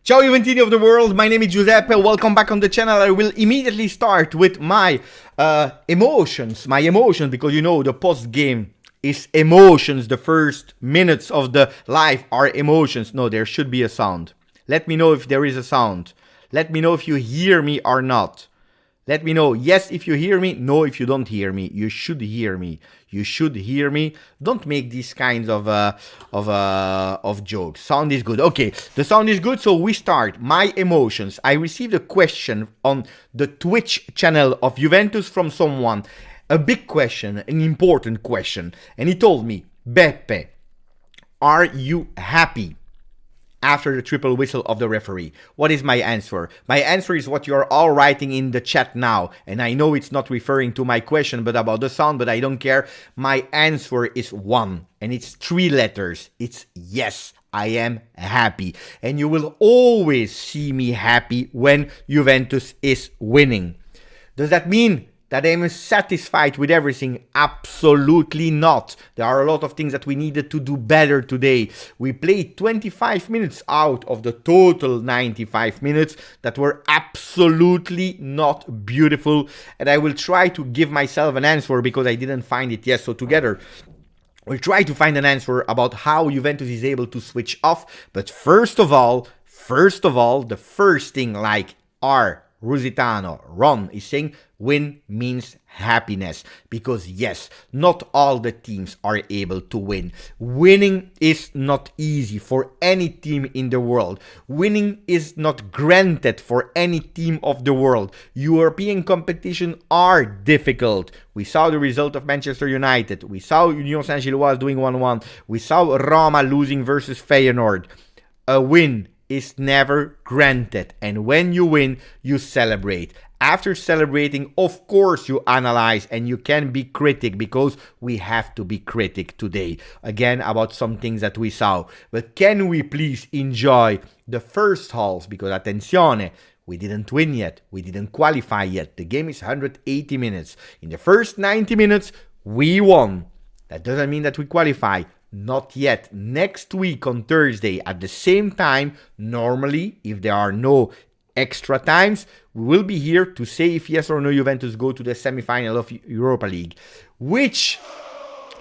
Ciao Juventini of the world, my name is Giuseppe, welcome back on the channel. I will immediately start with my emotions, because you know the post-game is emotions. The first minutes of the live are emotions. No, there should be a sound. Let me know if there is a sound. Let me know if you hear me or not. Let me know, yes, if you hear me, no, if you don't hear me. You should hear me. You should hear me. Don't make these kinds of jokes. Sound is good. Okay, the sound is good, so we start. My emotions. I received a question on the Twitch channel of Juventus from someone. A big question, an important question. And he told me, Beppe, are you happy after the triple whistle of the referee? What is my answer? My answer is what you're all writing in the chat now. And I know it's not referring to my question, but about the sound, but I don't care. My answer is one, and it's 3 letters. It's yes. I am happy. And you will always see me happy when Juventus is winning. Does that mean that I'm satisfied with everything? Absolutely not. There are a lot of things that we needed to do better today. We played 25 minutes out of the total 95 minutes that were absolutely not beautiful. And I will try to give myself an answer because I didn't find it yet. So together, we'll try to find an answer about how Juventus is able to switch off. But first of all, the first thing, like our Rusitano, Ron, is saying, win means happiness. Because yes, not all the teams are able to win. Winning is not easy for any team in the world. Winning is not granted for any team of the world. European competition are difficult. We saw the result of Manchester United. We saw Union Saint-Gilloise doing 1-1. We saw Roma losing versus Feyenoord. A win is never granted, and when you win, you celebrate. After celebrating, of course, you analyze and you can be critic, because we have to be critic today, again, about some things that we saw. But can we please enjoy the first half? Because attenzione, we didn't win yet, we didn't qualify yet. The game is 180 minutes. In the first 90 minutes, we won. That doesn't mean that we qualify. Not yet. Next week on Thursday at the same time, normally, if there are no extra times, we will be here to say if yes or no Juventus go to the semi-final of Europa League, which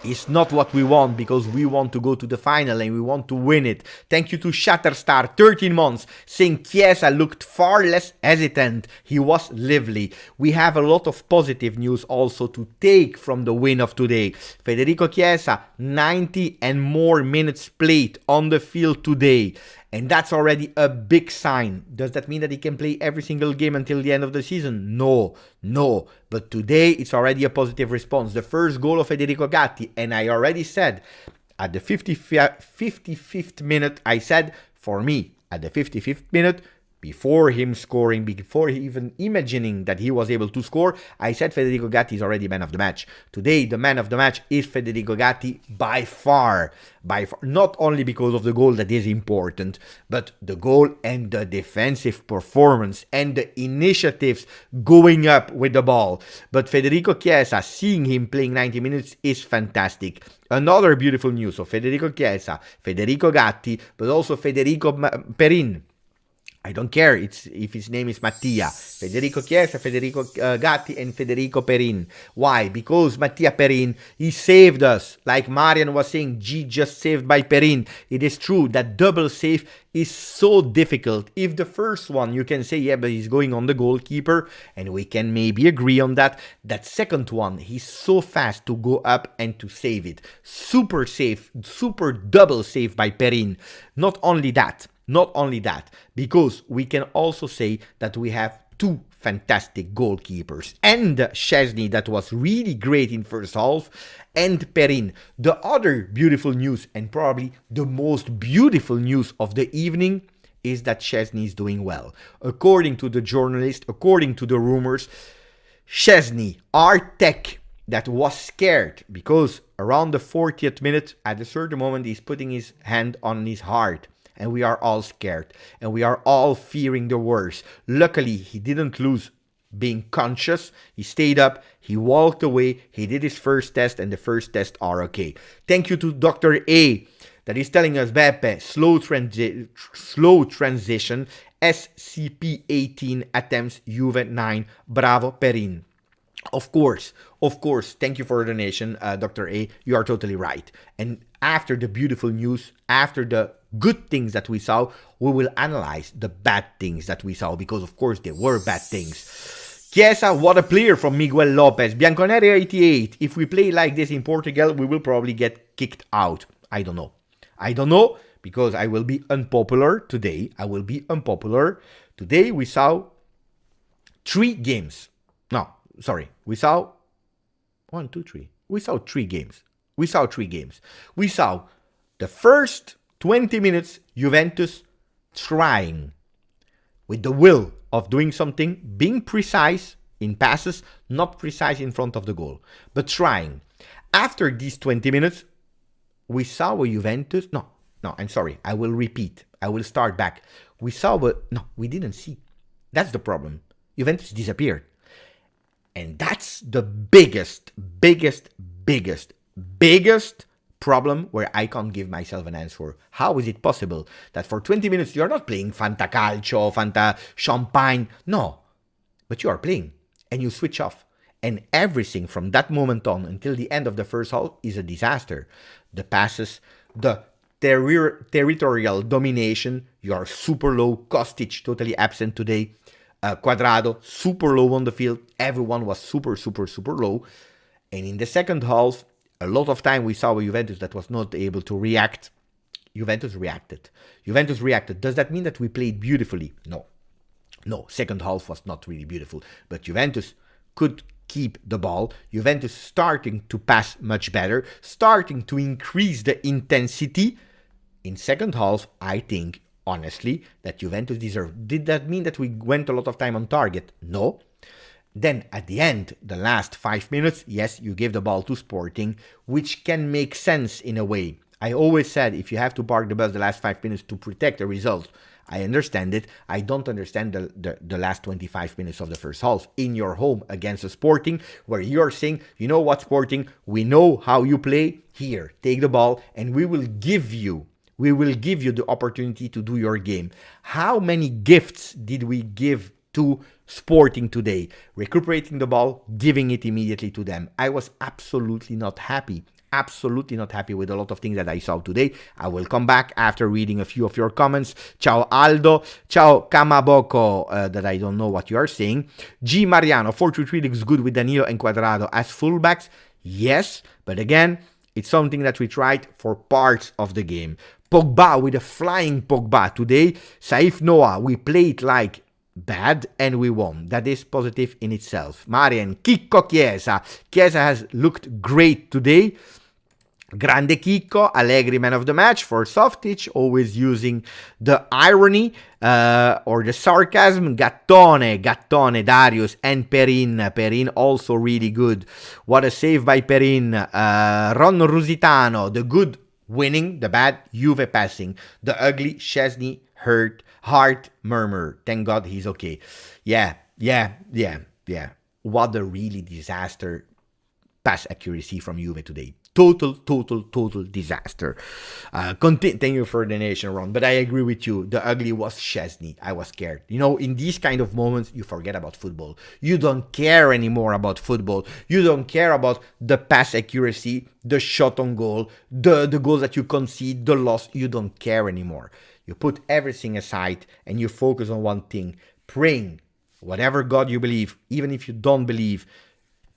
is not what we want, because we want to go to the final and we want to win it. Thank you to Shatterstar, 13 months, saying Chiesa looked far less hesitant. He was lively. We have a lot of positive news also to take from the win of today. Federico Chiesa, 90 and more minutes played on the field today. And that's already a big sign. Does that mean that he can play every single game until the end of the season? No. But today, it's already a positive response. The first goal of Federico Gatti, and I already said at the 55th minute, I said, for me, at the 55th minute, before him scoring, before even imagining that he was able to score, I said Federico Gatti is already man of the match. Today, the man of the match is Federico Gatti by far. Not only because of the goal that is important, but the goal and the defensive performance and the initiatives going up with the ball. But Federico Chiesa, seeing him playing 90 minutes is fantastic. Another beautiful news of Federico Chiesa, Federico Gatti, but also Federico Perin. I don't care if his name is Mattia. Federico Chiesa, Federico Gatti, and Federico Perin. Why? Because Mattia Perin, he saved us. Like Marian was saying, G just saved by Perin. It is true that double save is so difficult. If the first one, you can say, yeah, but he's going on the goalkeeper, and we can maybe agree on that. That second one, he's so fast to go up and to save it. Super safe, super double save by Perin. Not only that, because we can also say that we have 2 fantastic goalkeepers. And Szczesny, that was really great in first half, and Perin. The other beautiful news, and probably the most beautiful news of the evening, is that Szczesny is doing well. According to the journalist, according to the rumors, Szczesny, our tech, that was scared because around the 40th minute, at a certain moment, he's putting his hand on his heart. And we are all scared. And we are all fearing the worst. Luckily, he didn't lose being conscious. He stayed up. He walked away. He did his first test. And the first tests are okay. Thank you to Dr. A. that is telling us, Beppe, slow transition, SCP 18 attempts, Juve 9, bravo Perin. Of course, thank you for your donation, Dr. A, you are totally right. And after the beautiful news, after the good things that we saw, we will analyze the bad things that we saw, because of course there were bad things. Chiesa, what a player from Miguel Lopez. Bianconeri 88, if we play like this in Portugal, we will probably get kicked out. I don't know, because I will be unpopular today. Today we saw 3 games. No, sorry, we saw 1, 2, 3. We saw 3 games. We saw the first 20 minutes, Juventus trying with the will of doing something, being precise in passes, not precise in front of the goal, but trying. After these 20 minutes, we saw a Juventus. No, I'm sorry. I will repeat. I will start back. We didn't see. That's the problem. Juventus disappeared. And that's the biggest problem where I can't give myself an answer. How is it possible that for 20 minutes you're not playing Fanta Calcio, Fanta Champagne? No, but you are playing and you switch off. And everything from that moment on until the end of the first half is a disaster. The passes, the territorial domination, you are super low. Kostic totally absent today. Cuadrado, super low on the field. Everyone was super low. And in the second half, a lot of time we saw a Juventus that was not able to react. Juventus reacted. Does that mean that we played beautifully? No, second half was not really beautiful. But Juventus could keep the ball. Juventus starting to pass much better, starting to increase the intensity. In second half, I think, honestly, that Juventus deserved. Did that mean that we went a lot of time on target? No. Then at the end, the last 5 minutes, yes, you gave the ball to Sporting, which can make sense in a way. I always said if you have to park the bus the last 5 minutes to protect the result, I understand it. I don't understand the last 25 minutes of the first half in your home against a Sporting, where you're saying, you know what, Sporting, we know how you play. Here, take the ball and we will give you the opportunity to do your game. How many gifts did we give to Sporting today? Recuperating the ball, giving it immediately to them. I was absolutely not happy with a lot of things that I saw today. I will come back after reading a few of your comments. Ciao Aldo, ciao Kamaboko, that I don't know what you are saying. G Mariano, 4-3-3 looks good with Danilo and Cuadrado as fullbacks. Yes, but again, it's something that we tried for parts of the game. Pogba with a flying Pogba today. Saif Noah, we played like bad and we won. That is positive in itself. Marian, Chicco Chiesa. Chiesa has looked great today. Grande Chicco, Allegri man of the match for Softic, always using the irony or the sarcasm. Gattone, Darius and Perin also really good. What a save by Perin. Ron Rusitano, the good winning, the bad Juve passing. The ugly Szczesny heart murmur. Thank God he's okay. Yeah. What a really disaster pass accuracy from Juve today. Total disaster. Thank you for the donation, Ron. But I agree with you. The ugly was Szczesny. I was scared. You know, in these kind of moments, you forget about football. You don't care anymore about football. You don't care about the pass accuracy, the shot on goal, the goals that you concede, the loss. You don't care anymore. You put everything aside and you focus on one thing. Praying, whatever God you believe, even if you don't believe,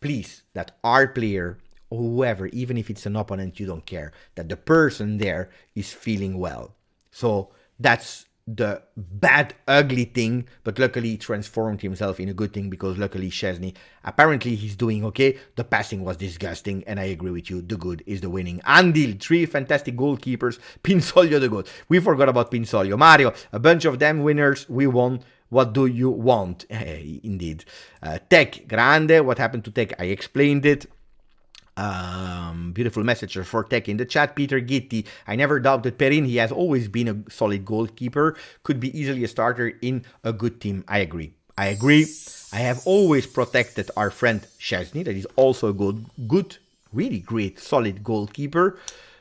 please, that our player, whoever, even if it's an opponent, you don't care, that the person there is feeling well. So that's the bad, ugly thing, but luckily he transformed himself in a good thing, because luckily Szczesny, apparently he's doing okay. The passing was disgusting, and I agree with you, the good is the winning. Andil, 3 fantastic goalkeepers, Pinsoglio the good. We forgot about Pinsoglio. Mario, a bunch of them winners, we won. What do you want? Indeed. Tech, grande, what happened to Tech? I explained it. Beautiful message for Tech in the chat. Peter Gitti, I never doubted Perin. He has always been a solid goalkeeper. Could be easily a starter in a good team. I agree. I have always protected our friend Szczesny. That is also a good, really great, solid goalkeeper.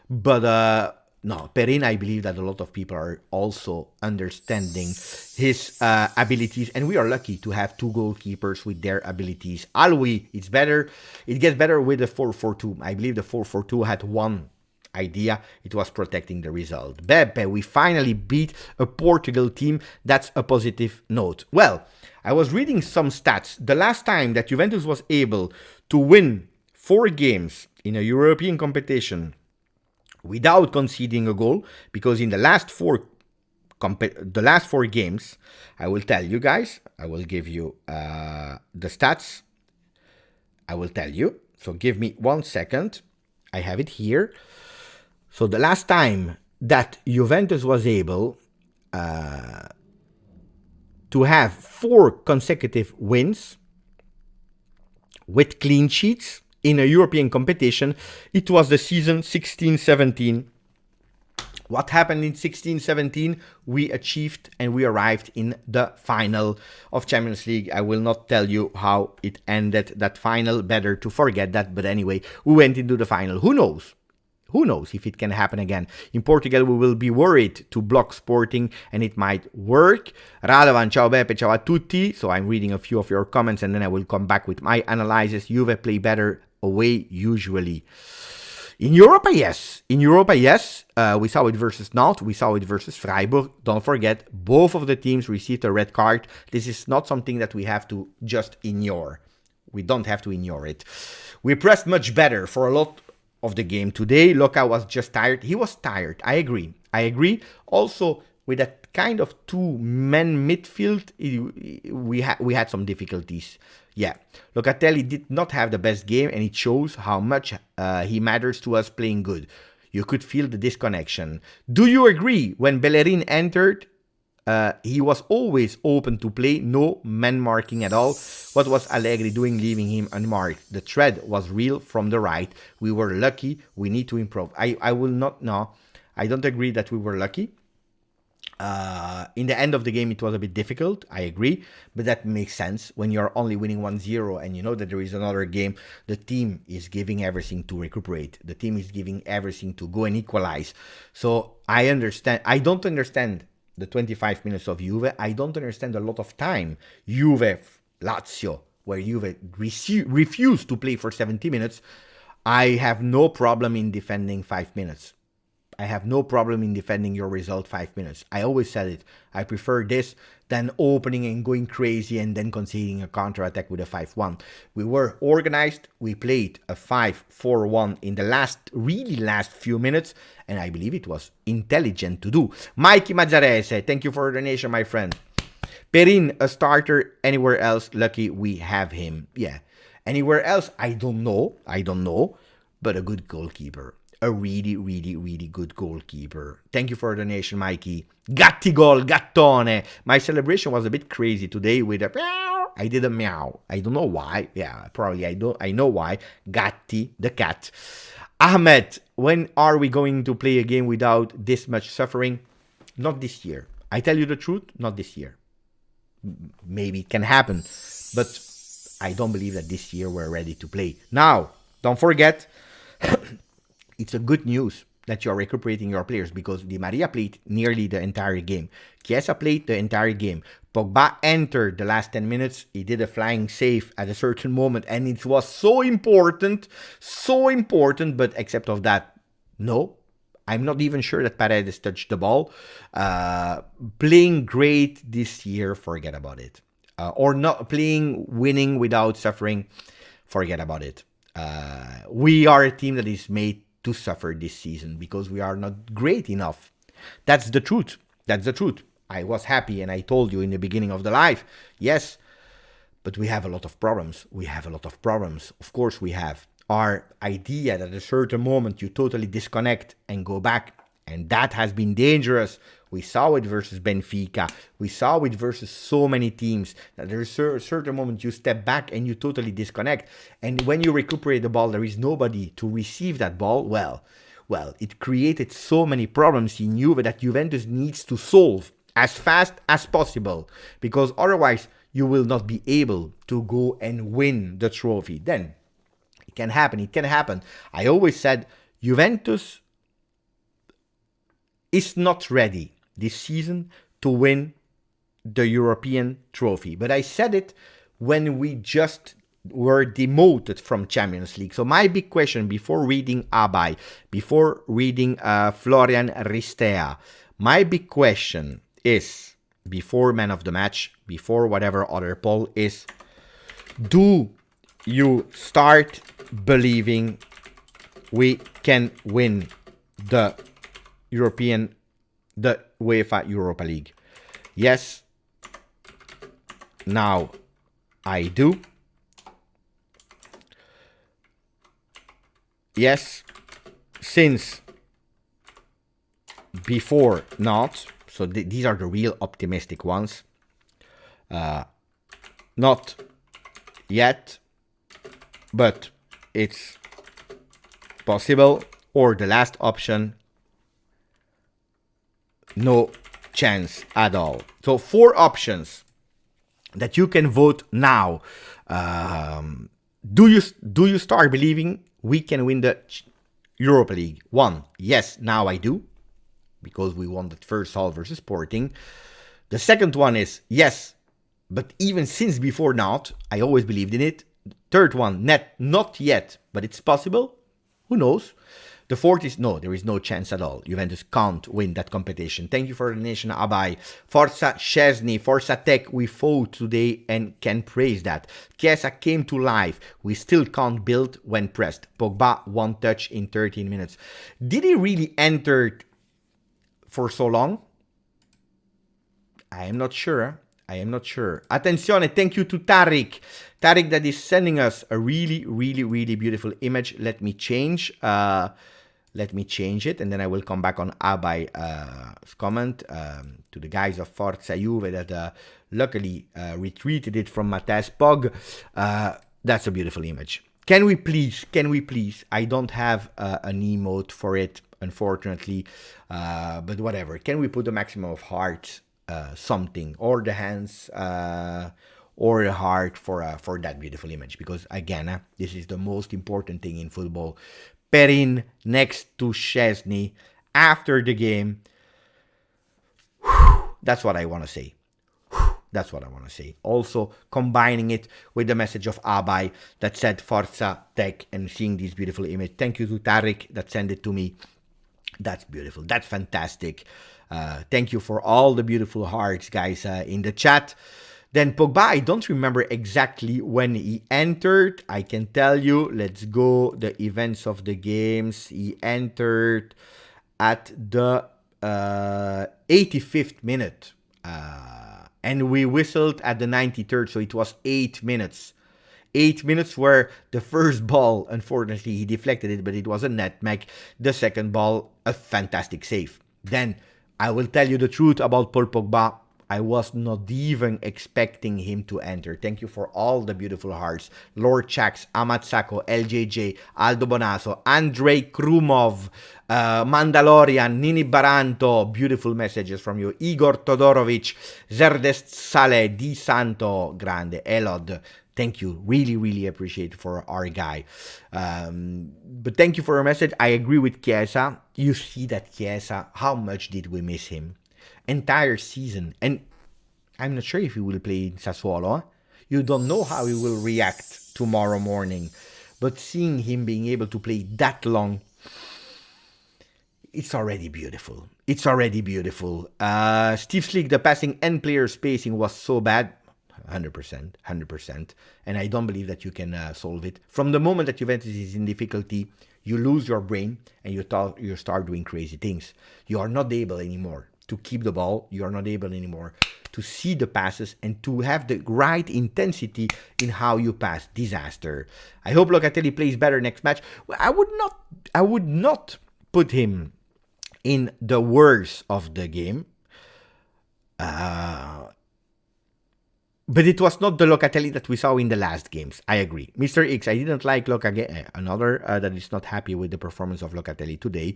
But no, Perin, I believe that a lot of people are also understanding his abilities, and we are lucky to have two goalkeepers with their abilities. Alwi, it's better. It gets better with the 4-4-2. I believe the 4-4-2 had one idea. It was protecting the result. Beppe, we finally beat a Portugal team. That's a positive note. Well, I was reading some stats. The last time that Juventus was able to win 4 games in a European competition without conceding a goal, because in the last four games, I will tell you guys, I will give you the stats. I will tell you. So give me 1 second. I have it here. So the last time that Juventus was able to have 4 consecutive wins with clean sheets in a European competition, it was the season 16-17. What happened in 16-17? We achieved and we arrived in the final of Champions League. I will not tell you how it ended, that final. Better to forget that. But anyway, we went into the final. Who knows? Who knows if it can happen again? In Portugal, we will be worried to block Sporting, and it might work. Radovan, ciao Beppe, ciao a tutti. So I'm reading a few of your comments, and then I will come back with my analysis. Juve play better away usually. In Europa, yes. In Europa, yes. We saw it versus Nantes. We saw it versus Freiburg. Don't forget, both of the teams received a red card. This is not something that we have to just ignore. We don't have to ignore it. We pressed much better for a lot of the game today. Luka was just tired. He was tired. I agree. Also, with that kind of 2-man midfield, we had some difficulties. Yeah, Locatelli did not have the best game, and it shows how much he matters to us playing good. You could feel the disconnection. Do you agree when Bellerin entered? He was always open to play, no man marking at all. What was Allegri doing leaving him unmarked? The thread was real from the right. We were lucky. We need to improve. I will not, no, I don't agree that we were lucky. In the end of the game, it was a bit difficult. I agree, but that makes sense. When you're only winning 1-0 and you know that there is another game, the team is giving everything to recuperate. The team is giving everything to go and equalize. So I understand. I don't understand the 25 minutes of Juve. I don't understand a lot of time. Juve, Lazio, where Juve refused to play for 70 minutes. I have no problem in defending 5 minutes. I have no problem in defending your result 5 minutes. I always said it. I prefer this than opening and going crazy and then conceding a counter-attack with a 5-1. We were organized. We played a 5-4-1 in the last few minutes, and I believe it was intelligent to do. Mikey Mazzarese, thank you for the donation, my friend. Perin, a starter anywhere else. Lucky we have him. Yeah. Anywhere else, I don't know, but a good goalkeeper. A really, really, really good goalkeeper. Thank you for the donation, Mikey. Gatti gol, gattone. My celebration was a bit crazy today with a meow. I did a meow. I don't know why. Yeah, probably I know why. Gatti, the cat. Ahmed, when are we going to play a game without this much suffering? Not this year. I tell you the truth, not this year. Maybe it can happen, but I don't believe that this year we're ready to play. Now, don't forget, it's a good news that you're recuperating your players, because Di Maria played nearly the entire game. Chiesa played the entire game. Pogba entered the last 10 minutes. He did a flying save at a certain moment, and it was so important, but except of that, no. I'm not even sure that Paredes touched the ball. Playing great this year, forget about it. Or not playing, winning without suffering, forget about it. We are a team that is made to suffer this season because we are not great enough. That's the truth. I was happy and I told you in the beginning of the live, yes, but we have a lot of problems. Of course we have. Our idea that at a certain moment you totally disconnect and go back, and that has been dangerous. We saw it versus Benfica. We saw it versus so many teams that there's a certain moment you step back and you totally disconnect. And when you recuperate the ball, there is nobody to receive that ball. Well, it created so many problems in Juve that Juventus needs to solve as fast as possible, because otherwise you will not be able to go and win the trophy. Then it can happen. I always said Juventus is not ready this season to win the European trophy. But I said it when we just were demoted from Champions League. So my big question before reading Abai, before reading Florian Ristea, my big question is, before man of the match, before whatever other poll is, do you start believing we can win the UEFA Europa League? Yes, now I do. Yes, since before not. So these are the real optimistic ones. Not yet, but it's possible. Or the last option, no chance at all. So 4 options that you can vote now. Do you start believing we can win the Europa League? 1, yes, now I do, because we won the first half versus Sporting. The second one is yes, but even since before not, I always believed in it. Third one, not yet, but it's possible. Who knows? The fourth is no, there is no chance at all. Juventus can't win that competition. Thank you for the nation, Abai. Forza Szczesny, Forza Tech, we fought today and can praise that. Kessie came to life. We still can't build when pressed. Pogba, 1 touch in 13 minutes. Did he really enter for so long? I am not sure. Attenzione, thank you to Tariq. Tariq that is sending us a really, really, really beautiful image. Let me change it, and then I will come back on Abai's comment to the guys of Forza Juve that luckily retweeted it from Matthijs Pog. That's a beautiful image. Can we please? I don't have an emote for it, unfortunately, but whatever. Can we put the maximum of hearts, something, or the hands, or a heart for that beautiful image? Because again, this is the most important thing in football. Perin next to Szczesny after the game. That's what I want to say. Also combining it with the message of Abai that said Forza Tech and seeing this beautiful image. Thank you to Tariq that sent it to me. That's beautiful. That's fantastic. Thank you for all the beautiful hearts, guys, in the chat. Then Pogba, I don't remember exactly when he entered. I can tell you, let's go, the events of the games. He entered at the 85th minute. And we whistled at the 93rd, so it was 8 minutes. 8 minutes where the first ball, unfortunately, he deflected it, but it was a nutmeg. The second ball, a fantastic save. Then, I will tell you the truth about Paul Pogba. I was not even expecting him to enter. Thank you for all the beautiful hearts. Lord Chax, Amat Sako, LJJ, Aldo Bonaso, Andrei Krumov, Mandalorian, Nini Baranto. Beautiful messages from you. Igor Todorovic, Zerdest Saleh, Di Santo, Grande, Elod. Thank you. Really, really appreciate it for our guy. But thank you for your message. I agree with Chiesa. You see that Chiesa, how much did we miss him? Entire season, and I'm not sure if he will play in Sassuolo. You don't know how he will react tomorrow morning, but seeing him being able to play that long, it's already beautiful. Steve Slick, the passing and player spacing was so bad. 100%, and I don't believe that you can solve it. From the moment that Juventus is in difficulty, you lose your brain and you start doing crazy things. You are not able anymore to keep the ball. You are not able anymore to see the passes and to have the right intensity in how you pass. Disaster. I hope Locatelli plays better next match. I would not put him in the worst of the game. But it was not the Locatelli that we saw in the last games. I agree. Mr. X, I didn't like Locatelli. Another that is not happy with the performance of Locatelli today.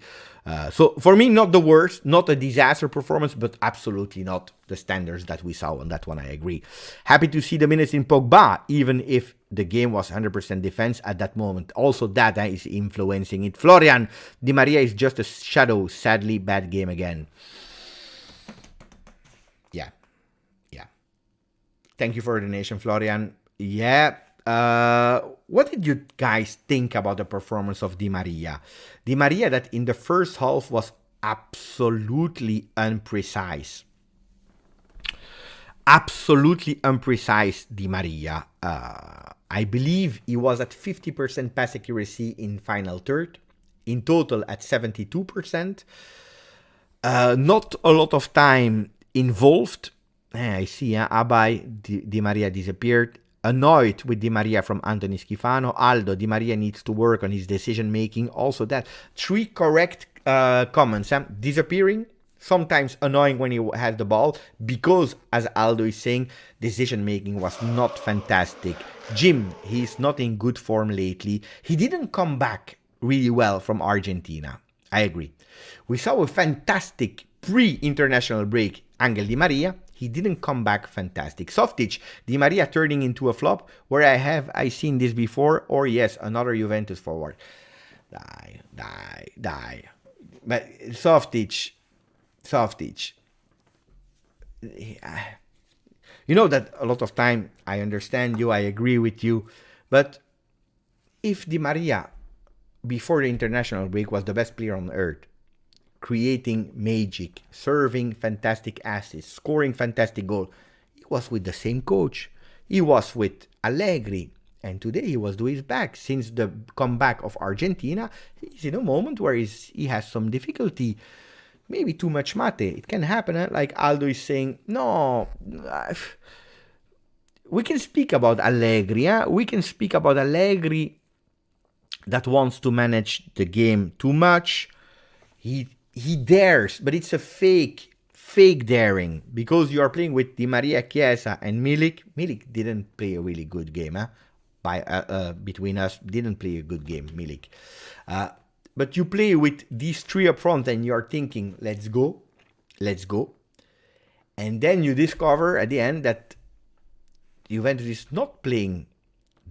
So for me, not the worst, not a disaster performance, but absolutely not the standards that we saw on that one. I agree. Happy to see the minutes in Pogba, even if the game was 100% defense at that moment. Also, that is influencing it. Florian, Di Maria is just a shadow. Sadly, bad game again. Yeah. Thank you for the donation, Florian. Yeah. What did you guys think about the performance of Di Maria? Di Maria that in the first half was absolutely imprecise. Absolutely imprecise, Di Maria. I believe he was at 50% pass accuracy in final third. In total at 72%. Not a lot of time involved. I see, Abai, Di Maria disappeared. Annoyed with Di Maria from Anthony Schifano. Aldo, Di Maria needs to work on his decision making. Also that. 3 correct comments. Disappearing. Sometimes annoying when he has the ball. Because, as Aldo is saying, decision making was not fantastic. Jim, he's not in good form lately. He didn't come back really well from Argentina. I agree. We saw a fantastic pre-international break Angel Di Maria. He didn't come back fantastic. Softic, Di Maria turning into a flop. Where I seen this before? Or yes, another Juventus forward. Die. But Softic. You know that a lot of time I understand you, I agree with you. But if Di Maria, before the international break, was the best player on earth, creating magic, serving fantastic assists, scoring fantastic goal. He was with the same coach. He was with Allegri. And today he was doing his back. Since the comeback of Argentina, he's in a moment where he has some difficulty. Maybe too much mate. It can happen. Like Aldo is saying, no. We can speak about Allegri. We can speak about Allegri that wants to manage the game too much. He dares, but it's a fake daring, because you are playing with Di Maria, Chiesa, and Milik. Milik didn't play a really good game, between us, didn't play a good game, Milik. But you play with these 3 up front, and you are thinking, let's go. And then you discover at the end that Juventus is not playing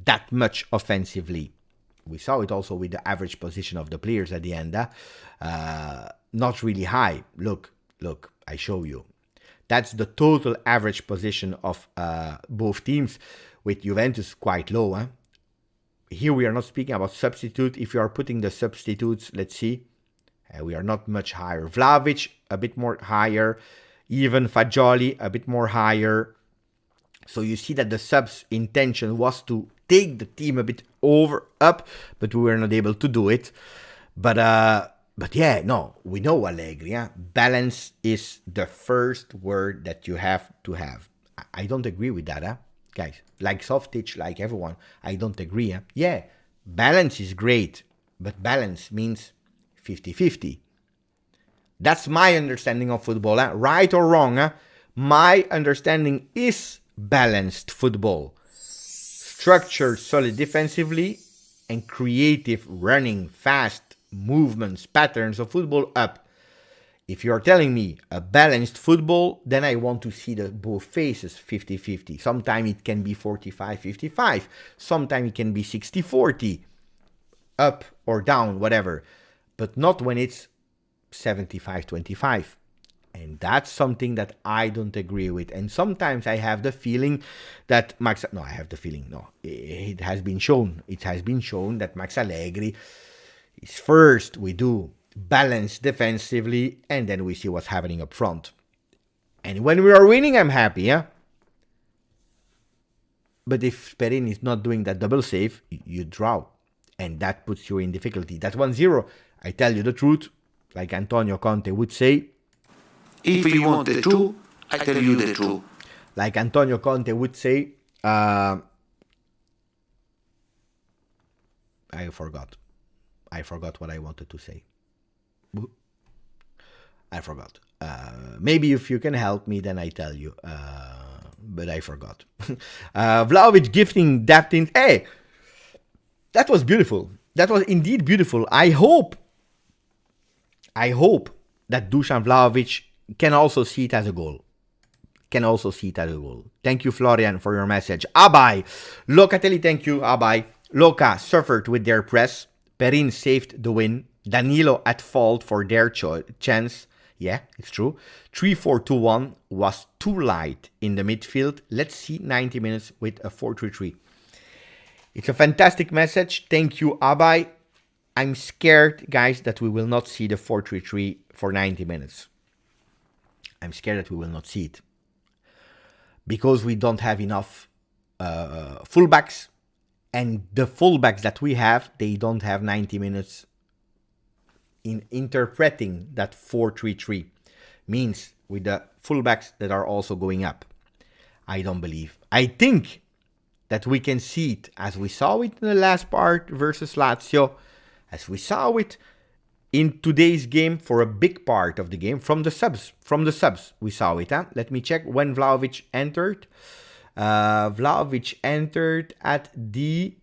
that much offensively. We saw it also with the average position of the players at the end. Not really high. Look, I show you. That's the total average position of both teams, with Juventus quite low. Here we are not speaking about substitute. If you are putting the substitutes, let's see. We are not much higher. Vlahovic, a bit more higher. Even Fagioli, a bit more higher. So you see that the subs' intention was to take the team a bit up, but we were not able to do it. But yeah, no, we know Allegri. Balance is the first word that you have to have. I don't agree with that, guys. Like Softic, like everyone, I don't agree. Yeah, balance is great, but balance means 50-50. That's my understanding of football. Right or wrong, my understanding is balanced football. Structured, solid defensively, and creative running, fast movements, patterns of football up. If you're telling me a balanced football, then I want to see the both faces 50-50. Sometimes it can be 45-55. Sometimes it can be 60-40. Up or down, whatever. But not when it's 75-25. And that's something that I don't agree with. And sometimes I have the feeling that it has been shown. It has been shown that Max Allegri is first we do balance defensively, and then we see what's happening up front. And when we are winning, I'm happy, But if Perin is not doing that double save, you draw. And that puts you in difficulty. That's 1-0. I tell you the truth. Like Antonio Conte would say, if you want the truth, I tell you the truth. Like Antonio Conte would say, I forgot. I forgot what I wanted to say. I forgot. Maybe if you can help me, then I tell you. but I forgot. Vlahovic gifting depth in. Hey, that was beautiful. That was indeed beautiful. I hope that Dusan Vlahovic can also see it as a goal. Thank you, Florian, for your message. Abai. Locatelli, thank you, Abai. Loca suffered with their press. Perin saved the win. Danilo at fault for their chance. Yeah, it's true. 3-4-2-1 was too light in the midfield. Let's see 90 minutes with a 4-3-3. It's a fantastic message. Thank you, Abai. I'm scared, guys, that we will not see the 4-3-3 for 90 minutes. I'm scared that we will not see it. Because we don't have enough fullbacks. And the fullbacks that we have, they don't have 90 minutes in interpreting that 4-3-3. Means with the fullbacks that are also going up. I don't believe. I think that we can see it as we saw it in the last part versus Lazio. As we saw it in today's game for a big part of the game. From the subs, we saw it. Let me check when Vlahovic entered. Vlahovic entered at the...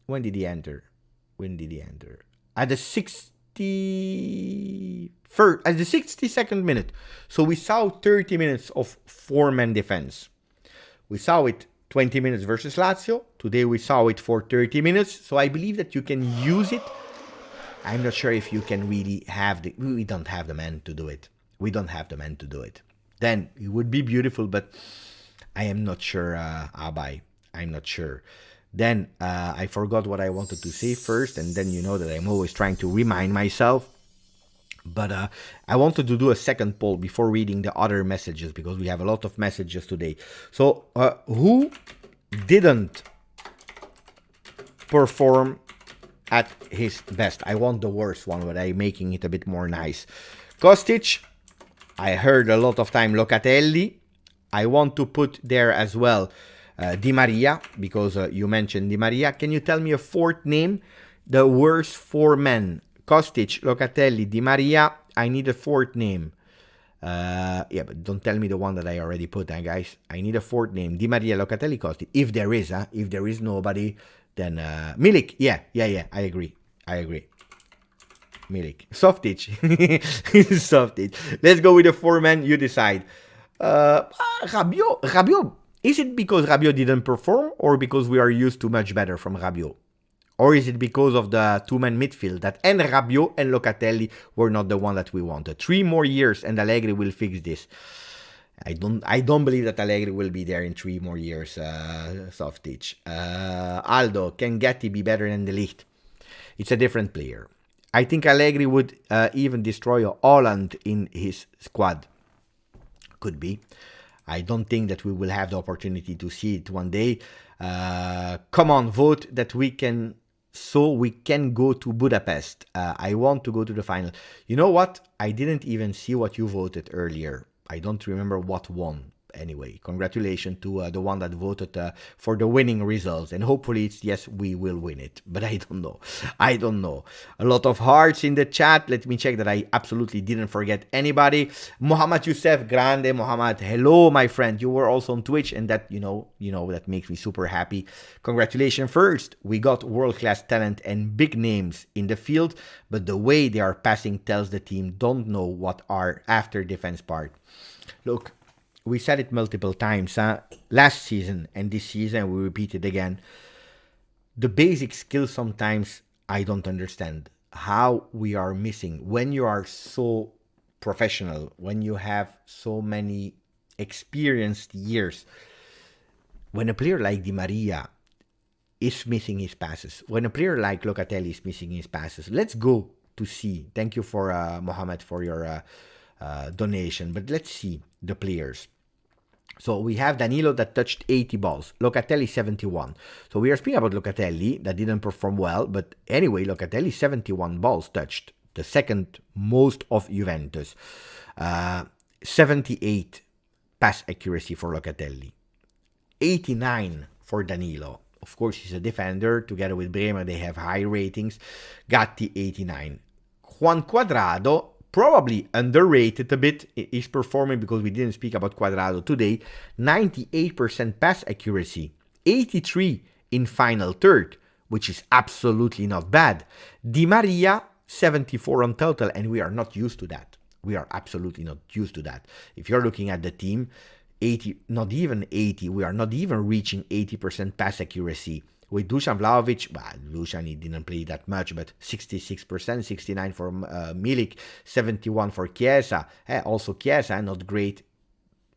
When did he enter? At the 62nd minute. So we saw 30 minutes of four-man defense. We saw it 20 minutes versus Lazio. Today we saw it for 30 minutes. So I believe that you can use it. I'm not sure if you can really have the... We don't have the men to do it. Then it would be beautiful, but I am not sure, Abai. I'm not sure. Then I forgot what I wanted to say first, and then you know that I'm always trying to remind myself. But I wanted to do a second poll before reading the other messages, because we have a lot of messages today. So who didn't perform at his best? I want the worst one, but I'm making it a bit more nice. Kostic, I heard a lot of time Locatelli. I want to put there as well Di Maria, because you mentioned Di Maria. Can you tell me a fourth name? The worst four men. Kostic, Locatelli, Di Maria. I need a fourth name. Yeah, but don't tell me the one that I already put, guys. I need a fourth name. Di Maria, Locatelli, Kostic. If there is, if there is nobody, then Milik. Yeah. I agree. Milik. Softic. Let's go with the four men. You decide. Rabiot. Is it because Rabiot didn't perform, or because we are used to much better from Rabiot? Or is it because of the two-man midfield that and Rabiot and Locatelli were not the one that we wanted? 3 more years and Allegri will fix this. I don't believe that Allegri will be there in 3 more years, Softic. Aldo, can Getty be better than De Ligt? It's a different player. I think Allegri would even destroy Holland in his squad. Could be. I don't think that we will have the opportunity to see it one day. Come on, vote that we can, so we can go to Budapest. I want to go to the final. You know what? I didn't even see what you voted earlier. I don't remember what won. Anyway, congratulations to the one that voted for the winning results. And hopefully it's yes, we will win it. But I don't know. A lot of hearts in the chat. Let me check that I absolutely didn't forget anybody. Mohamed Youssef, grande Mohamed. Hello, my friend. You were also on Twitch, and that, you know, that makes me super happy. Congratulations. First, we got world-class talent and big names in the field, but the way they are passing tells the team don't know what are after defense part. Look, we said it multiple times, last season and this season, we repeat it again. The basic skills sometimes I don't understand how we are missing. When you are so professional, when you have so many experienced years, when a player like Di Maria is missing his passes, when a player like Locatelli is missing his passes, let's go to see. Thank you for Mohamed for your donation, but let's see the players. So we have Danilo that touched 80 balls, Locatelli 71. So we are speaking about Locatelli that didn't perform well, but anyway, Locatelli 71 balls touched, the second most of Juventus. 78 pass accuracy for Locatelli, 89 for Danilo. Of course, he's a defender. Together with Bremer, they have high ratings. Gatti 89. Juan Cuadrado probably underrated a bit. He's performing, because we didn't speak about Cuadrado today. 98% pass accuracy, 83 in final third, which is absolutely not bad. Di Maria, 74 on total, and we are not used to that. We are absolutely not used to that. If you're looking at the team, 80, not even 80, we are not even reaching 80% pass accuracy. With Dusan Vlahovic, well, Dusan, he didn't play that much, but 66%, 69 for Milik, 71 for Chiesa. Also Chiesa, not great.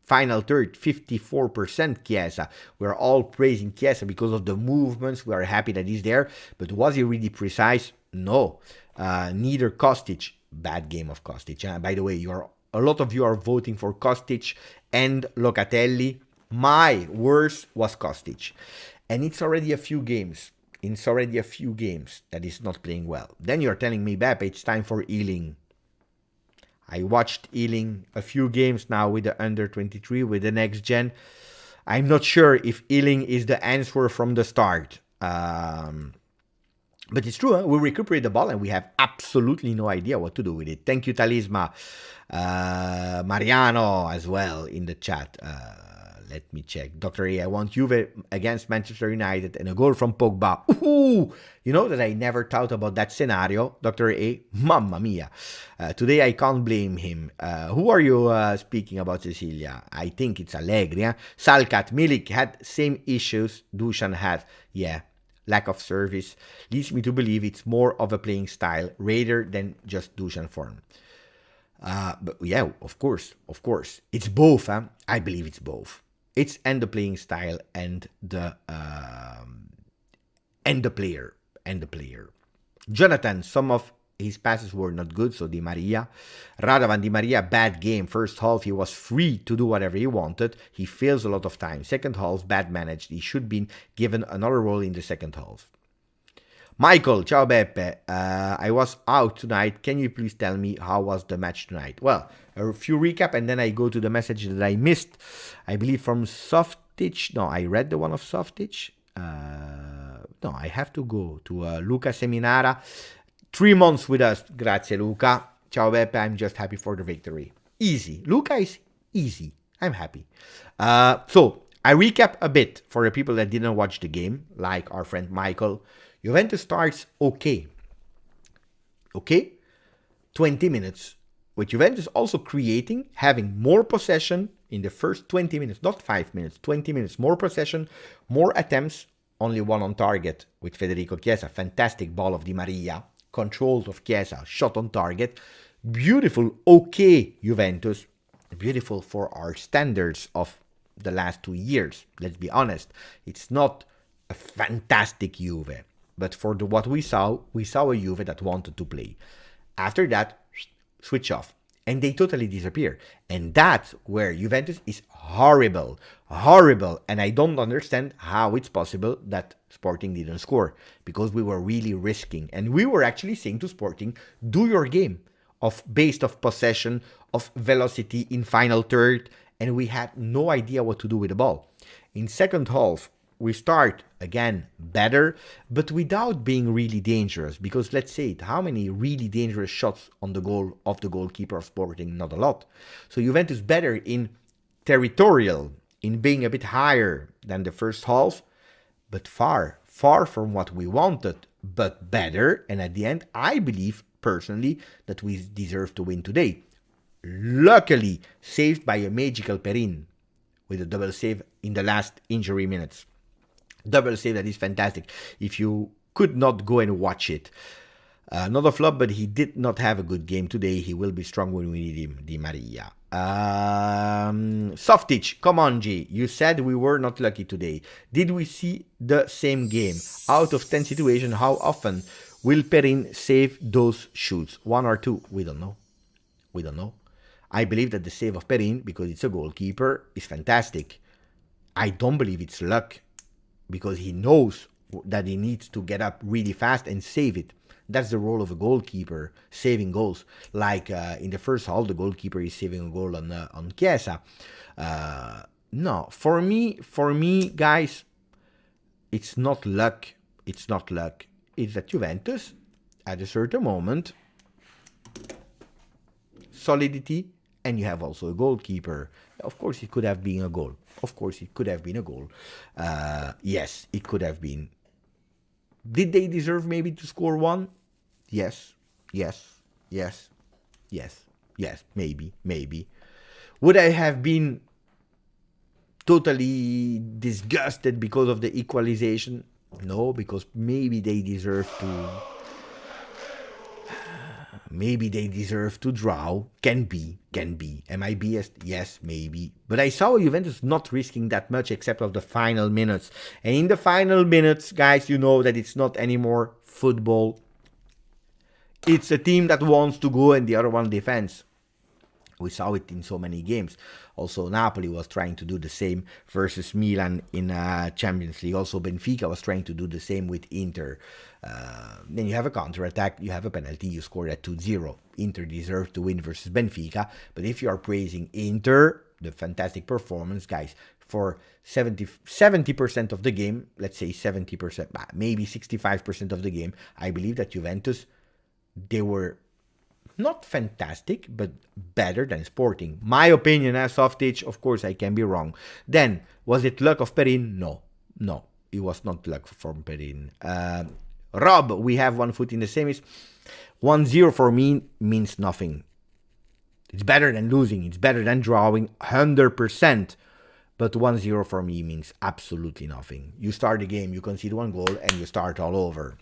Final third, 54% Chiesa. We're all praising Chiesa because of the movements. We are happy that he's there. But was he really precise? No. Neither Kostic. Bad game of Kostic. By the way, a lot of you are voting for Kostic and Locatelli. My worst was Kostic. And it's already a few games. That he's not playing well. Then you're telling me, Beppe, it's time for Ealing. I watched Ealing a few games now with the under-23, with the next gen. I'm not sure if Ealing is the answer from the start. But it's true, we recuperate the ball and we have absolutely no idea what to do with it. Thank you, Talisma. Mariano as well in the chat. Let me check. Dr. A, I want Juve against Manchester United and a goal from Pogba. Ooh, you know that I never thought about that scenario, Dr. A. Mamma mia. Today I can't blame him. Who are you speaking about, Cecilia? I think it's Allegri. Salkat, Milik had same issues Dusan had. Yeah, lack of service. Leads me to believe it's more of a playing style rather than just Dusan form. But yeah, of course. It's both. I believe it's both. It's and the playing style and the player. Jonathan, some of his passes were not good, so Di Maria. Radovan, Di Maria, bad game. First half, he was free to do whatever he wanted. He fails a lot of time. Second half, bad managed. He should be given another role in the second half. Michael, ciao Beppe. I was out tonight. Can you please tell me how was the match tonight? Well, a few recap and then I go to the message that I missed. I believe from Softic. No, I read the one of Softic. No, I have to go to Luca Seminara. 3 months with us. Grazie, Luca. Ciao Beppe. I'm just happy for the victory. Easy. Luca is easy. I'm happy. So, I recap a bit for the people that didn't watch the game, like our friend Michael. Juventus starts okay. 20 minutes. With Juventus also creating, having more possession in the first 20 minutes, not 5 minutes, 20 minutes, more possession, more attempts, only one on target with Federico Chiesa. Fantastic ball of Di Maria, controlled of Chiesa, shot on target. Beautiful, okay Juventus. Beautiful for our standards of the last 2 years. Let's be honest. It's not a fantastic Juve. But for what we saw a Juve that wanted to play. After that, switch off. And they totally disappear. And that's where Juventus is horrible. Horrible. And I don't understand how it's possible that Sporting didn't score. Because we were really risking. And we were actually saying to Sporting, do your game. Based of possession, of velocity in final third. And we had no idea what to do with the ball. In second half, we start, again, better, but without being really dangerous. Because let's say it, how many really dangerous shots on the goal of the goalkeeper of Sporting? Not a lot. So Juventus better in territorial, in being a bit higher than the first half, but far from what we wanted, but better. And at the end, I believe, personally, that we deserve to win today. Luckily, saved by a magical Perin, with a double save in the last injury minutes. Double save that is fantastic. If you could not go and watch it. Not a flop, but he did not have a good game today. He will be strong when we need him, Di Maria. Softic, come on G. You said we were not lucky today. Did we see the same game? Out of 10 situations, how often will Perin save those shoots? 1 or 2? We don't know. I believe that the save of Perin, because it's a goalkeeper, is fantastic. I don't believe it's luck. Because he knows that he needs to get up really fast and save it. That's the role of a goalkeeper, saving goals. Like in the first half, the goalkeeper is saving a goal on Chiesa. No, for me, guys, it's not luck. It's that Juventus, at a certain moment, solidity, and you have also a goalkeeper. Of course, it could have been a goal. Of course, it could have been a goal. Yes, it could have been. Did they deserve maybe to score one? Yes, maybe. Would I have been totally disgusted because of the equalization? No, because maybe they deserve to draw. Can be. Am I biased? Yes, maybe. But I saw Juventus not risking that much except of the final minutes. And in the final minutes, guys, you know that it's not anymore football. It's a team that wants to go and the other one defends. We saw it in so many games. Also, Napoli was trying to do the same versus Milan in Champions League. Also, Benfica was trying to do the same with Inter. Then you have a counter-attack, you have a penalty, you score at 2-0. Inter deserved to win versus Benfica. But if you are praising Inter, the fantastic performance, guys, for 70% of the game, let's say 70%, maybe 65% of the game, I believe that Juventus, they were not fantastic, but better than Sporting. My opinion as Softic, of course, I can be wrong. Then, was it luck of Perin? No, it was not luck from Perin. Rob, we have one foot in the semis. 1-0 for me means nothing. It's better than losing. It's better than drawing, 100%. But 1-0 for me means absolutely nothing. You start the game, you concede one goal, and you start all over.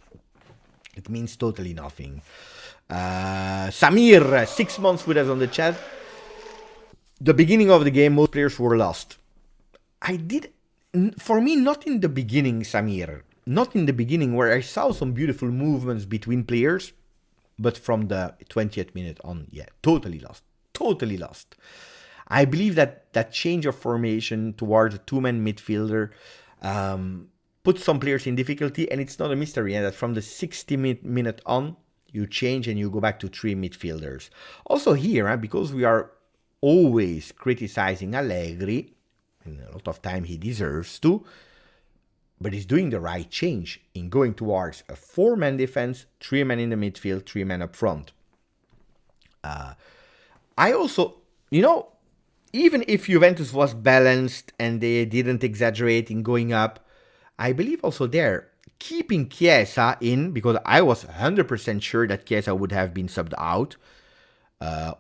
It means totally nothing. Samir, 6 months with us on the chat. The beginning of the game, most players were lost. For me, not in the beginning, Samir. Not in the beginning where I saw some beautiful movements between players. But from the 20th minute on, yeah, totally lost. I believe that change of formation towards a two-man midfielder put some players in difficulty, and it's not a mystery. And that from the 60th minute on, you change and you go back to three midfielders. Also here, because we are always criticizing Allegri, and a lot of time he deserves to, but he's doing the right change in going towards a four-man defense, three men in the midfield, three men up front. I also, even if Juventus was balanced and they didn't exaggerate in going up, I believe also there, keeping Chiesa in, because I was 100% sure that Chiesa would have been subbed out,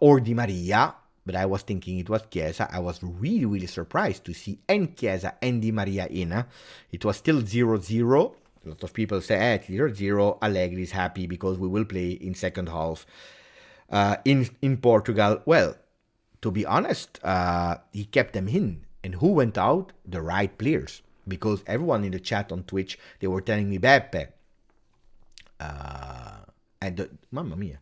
or Di Maria, but I was thinking it was Chiesa. I was really, really surprised to see and Chiesa and Di Maria in. It was still 0-0. A lot of people say, 0-0, Allegri is happy because we will play in second half in Portugal. Well, to be honest, he kept them in. And who went out? The right players. Because everyone in the chat on Twitch, they were telling me Beppe. Mamma mia.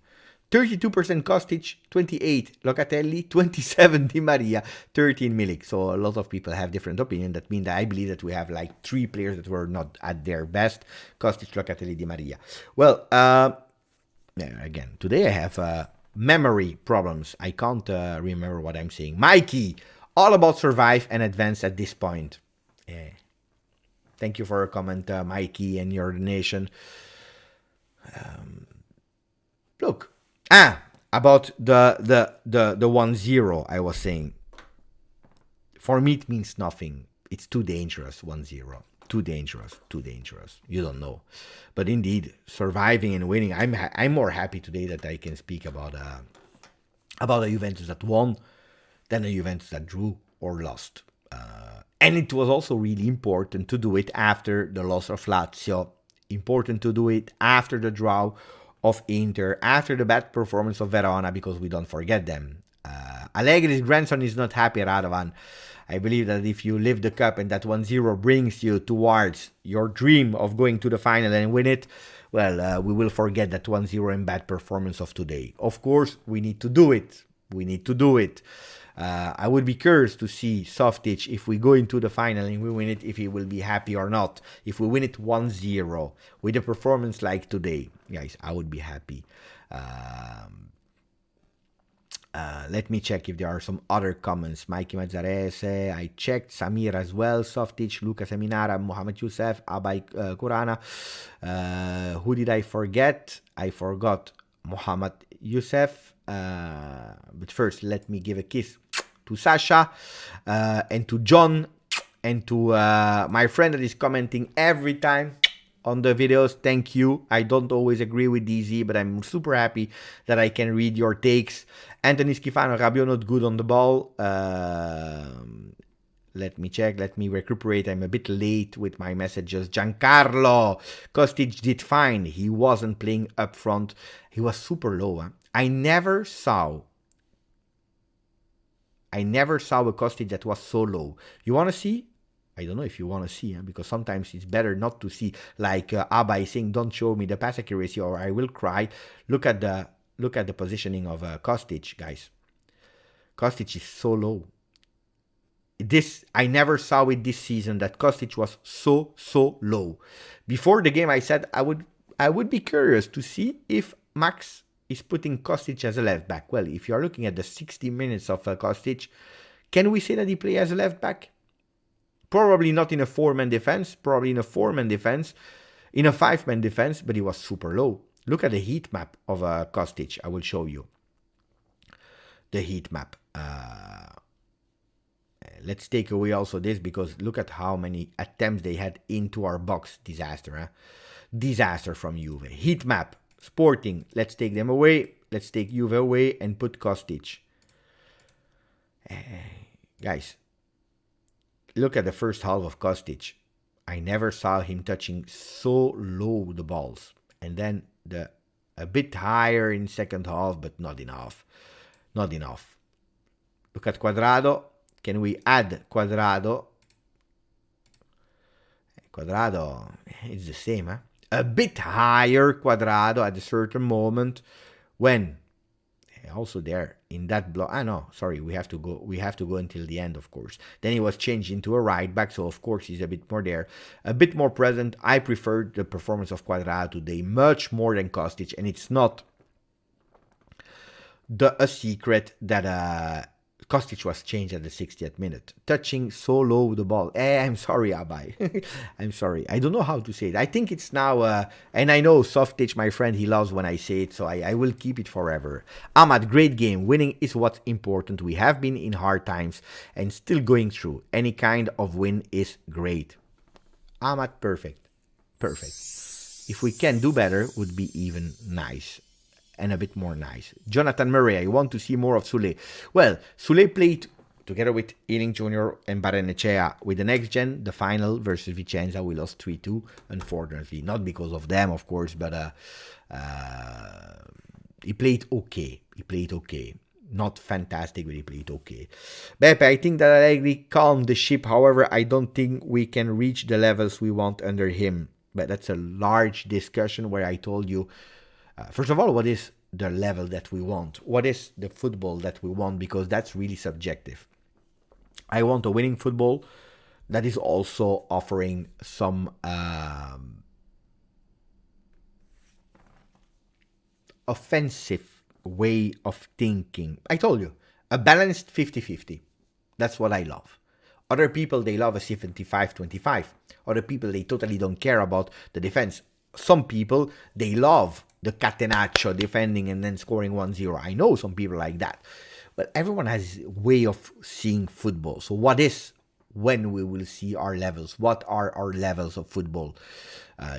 32% Kostic, 28 Locatelli, 27 Di Maria, 13 Milik. So a lot of people have different opinion. That means that I believe that we have like three players that were not at their best. Kostic, Locatelli, Di Maria. Well, again, today I have memory problems. I can't remember what I'm saying. Mikey, all about survive and advance at this point. Yeah. Thank you for your comment, Mikey, and your donation. Look, about the 1-0, I was saying. For me, it means nothing. It's too dangerous, 1-0. Too dangerous. You don't know. But indeed, surviving and winning, I'm more happy today that I can speak about a Juventus that won than a Juventus that drew or lost. And it was also really important to do it after the loss of Lazio. Important to do it after the draw of Inter, after the bad performance of Verona, because we don't forget them. Allegri's grandson is not happy, Radovan. I believe that if you lift the cup and that 1-0 brings you towards your dream of going to the final and win it, well, we will forget that 1-0 and bad performance of today. Of course, we need to do it. I would be curious to see Softic, if we go into the final and we win it, if he will be happy or not. If we win it 1-0 with a performance like today, guys, I would be happy. Let me check if there are some other comments. Mikey Mazzarese, I checked. Samir as well. Softic, Luca Seminara, Mohamed Youssef, Abay Kurana. Who did I forget? I forgot Mohammad Youssef. But first, let me give a kiss to Sasha and to John and to my friend that is commenting every time on the videos. Thank you. I don't always agree with DZ, but I'm super happy that I can read your takes. Anthony Schifano, Rabiot not good on the ball. Let me check. Let me recuperate. I'm a bit late with my messages. Giancarlo Kostic did fine. He wasn't playing up front. He was super low. Huh? I never saw a Kostic that was so low. You want to see? I don't know if you want to see, because sometimes it's better not to see. Like Abba is saying, don't show me the pass accuracy or I will cry. Look at the positioning of Kostic, guys. Kostic is so low. I never saw it this season that Kostic was so low. Before the game, I said I would be curious to see if Max is putting Kostic as a left back. Well, if you are looking at the 60 minutes of Kostic, can we say that he plays as a left back? Probably not in a 4-man defense. Probably in a 4-man defense, in a 5-man defense, but he was super low. Look at the heat map of Kostic. I will show you the heat map. Let's take away also this, because look at how many attempts they had into our box. Disaster, huh? Disaster from Juve. Heat map, Sporting. Let's take them away. Let's take Juve away and put Kostic. Guys, look at the first half of Kostic. I never saw him touching so low the balls. And then a bit higher in second half, but not enough. Not enough. Look at Cuadrado. Can we add Cuadrado? Cuadrado is the same, huh? A bit higher Cuadrado at a certain moment when also there in that block. No, sorry, we have to go until the end, of course. Then he was changed into a right back, so of course he's a bit more there, a bit more present. I preferred the performance of Cuadrado today much more than Kostic, and it's not a secret that Kostic was changed at the 60th minute, touching so low the ball. I'm sorry, Abai. I'm sorry. I don't know how to say it. I think it's now, and I know Softic, my friend, he loves when I say it, so I will keep it forever. Ahmad, great game. Winning is what's important. We have been in hard times and still going through. Any kind of win is great. Ahmad, perfect. Perfect. If we can do better, would be even nice. And a bit more nice. Jonathan Murray, I want to see more of Sule. Well, Sule played together with Ealing Jr. and Barrenechea with the next gen, the final versus Vicenza. We lost 3-2, unfortunately. Not because of them, of course, but he played okay. He played okay. Not fantastic, but he played okay. Beppe, I think that Allegri calmed the ship. However, I don't think we can reach the levels we want under him. But that's a large discussion where I told you, first of all, what is the level that we want? What is the football that we want? Because that's really subjective. I want a winning football that is also offering some offensive way of thinking. I told you, a balanced 50-50. That's what I love. Other people, they love a 75-25. Other people, they totally don't care about the defense. Some people, they love the catenaccio, defending and then scoring 1-0. I know some people like that. But everyone has a way of seeing football. So what is when we will see our levels? What are our levels of football?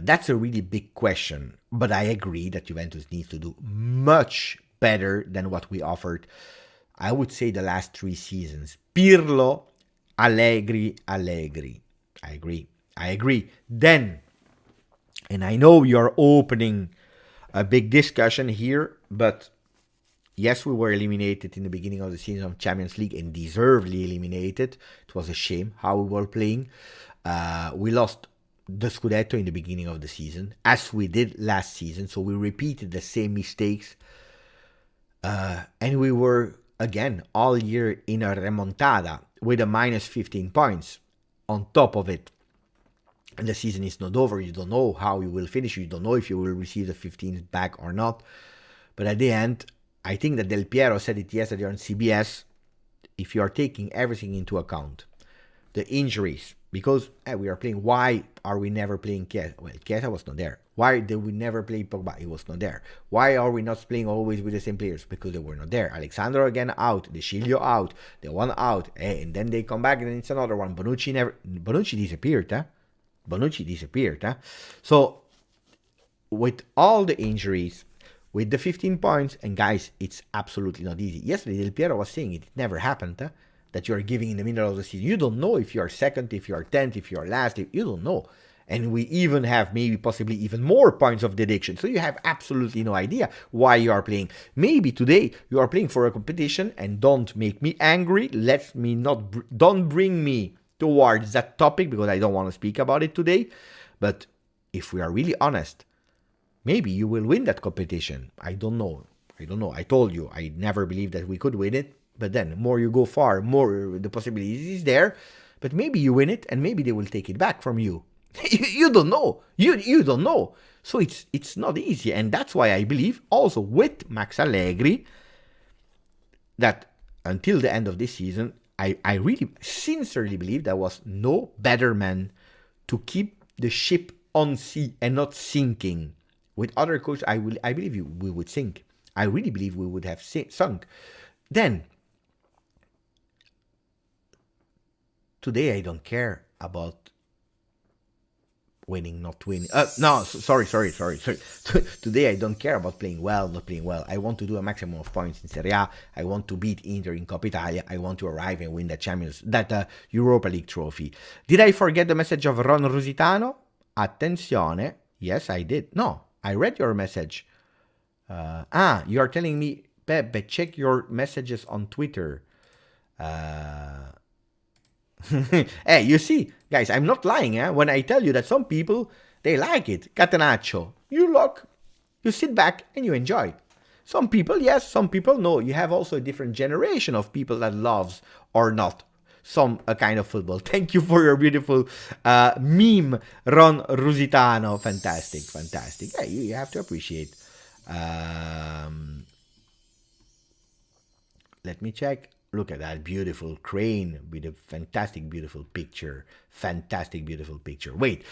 That's a really big question. But I agree that Juventus needs to do much better than what we offered, I would say, the last 3 seasons. Pirlo, Allegri. I agree. Then, and I know you're opening a big discussion here, but yes, we were eliminated in the beginning of the season of Champions League and deservedly eliminated. It was a shame how we were playing. We lost the Scudetto in the beginning of the season, as we did last season, so we repeated the same mistakes. And we were, again, all year in a remontada with a minus 15 points on top of it. And the season is not over. You don't know how you will finish. You don't know if you will receive the 15th back or not. But at the end, I think that Del Piero said it yesterday on CBS. If you are taking everything into account, the injuries, Because we are playing. Why are we never playing Kessie? Well, Kessie was not there. Why did we never play Pogba? He was not there. Why are we not playing always with the same players? Because they were not there. Alexandro again out. De Sciglio out. The one out. And then they come back and then it's another one. Bonucci disappeared. Bonucci disappeared. So with all the injuries, with the 15 points, and guys, it's absolutely not easy. Yesterday, Del Piero was saying it never happened. That you are giving in the middle of the season. You don't know if you are second, if you are 10th, if you are last. You don't know. And we even have maybe possibly even more points of deduction. So you have absolutely no idea why you are playing. Maybe today you are playing for a competition, and don't make me angry. Don't bring me towards that topic because I don't want to speak about it today. But if we are really honest, maybe you will win that competition. I don't know. I told you, I never believed that we could win it. But then, more you go far, more the possibility is there. But maybe you win it, and maybe they will take it back from you. You don't know. You don't know. So it's not easy, and that's why I believe also with Max Allegri that until the end of this season, I really sincerely believe there was no better man to keep the ship on sea and not sinking. With other coaches, I believe we would sink. I really believe we would have sunk. Then. Today I don't care about winning, not winning. Sorry. Today I don't care about playing well, not playing well. I want to do a maximum of points in Serie A. I want to beat Inter in Coppa Italia. I want to arrive and win that Europa League trophy. Did I forget the message of Ron Rusitano? Attenzione. Yes, I did. No, I read your message. You are telling me, Pepe, check your messages on Twitter. Hey, you see, guys, I'm not lying, when I tell you that some people, they like it. Catenaccio. You look, you sit back and you enjoy. Some people, yes, some people, no. You have also a different generation of people that loves or not some kind of football. Thank you for your beautiful meme, Ron Rusitano. Fantastic. Yeah, you have to appreciate. Let me check. Look at that beautiful crane with a fantastic, beautiful picture. Wait,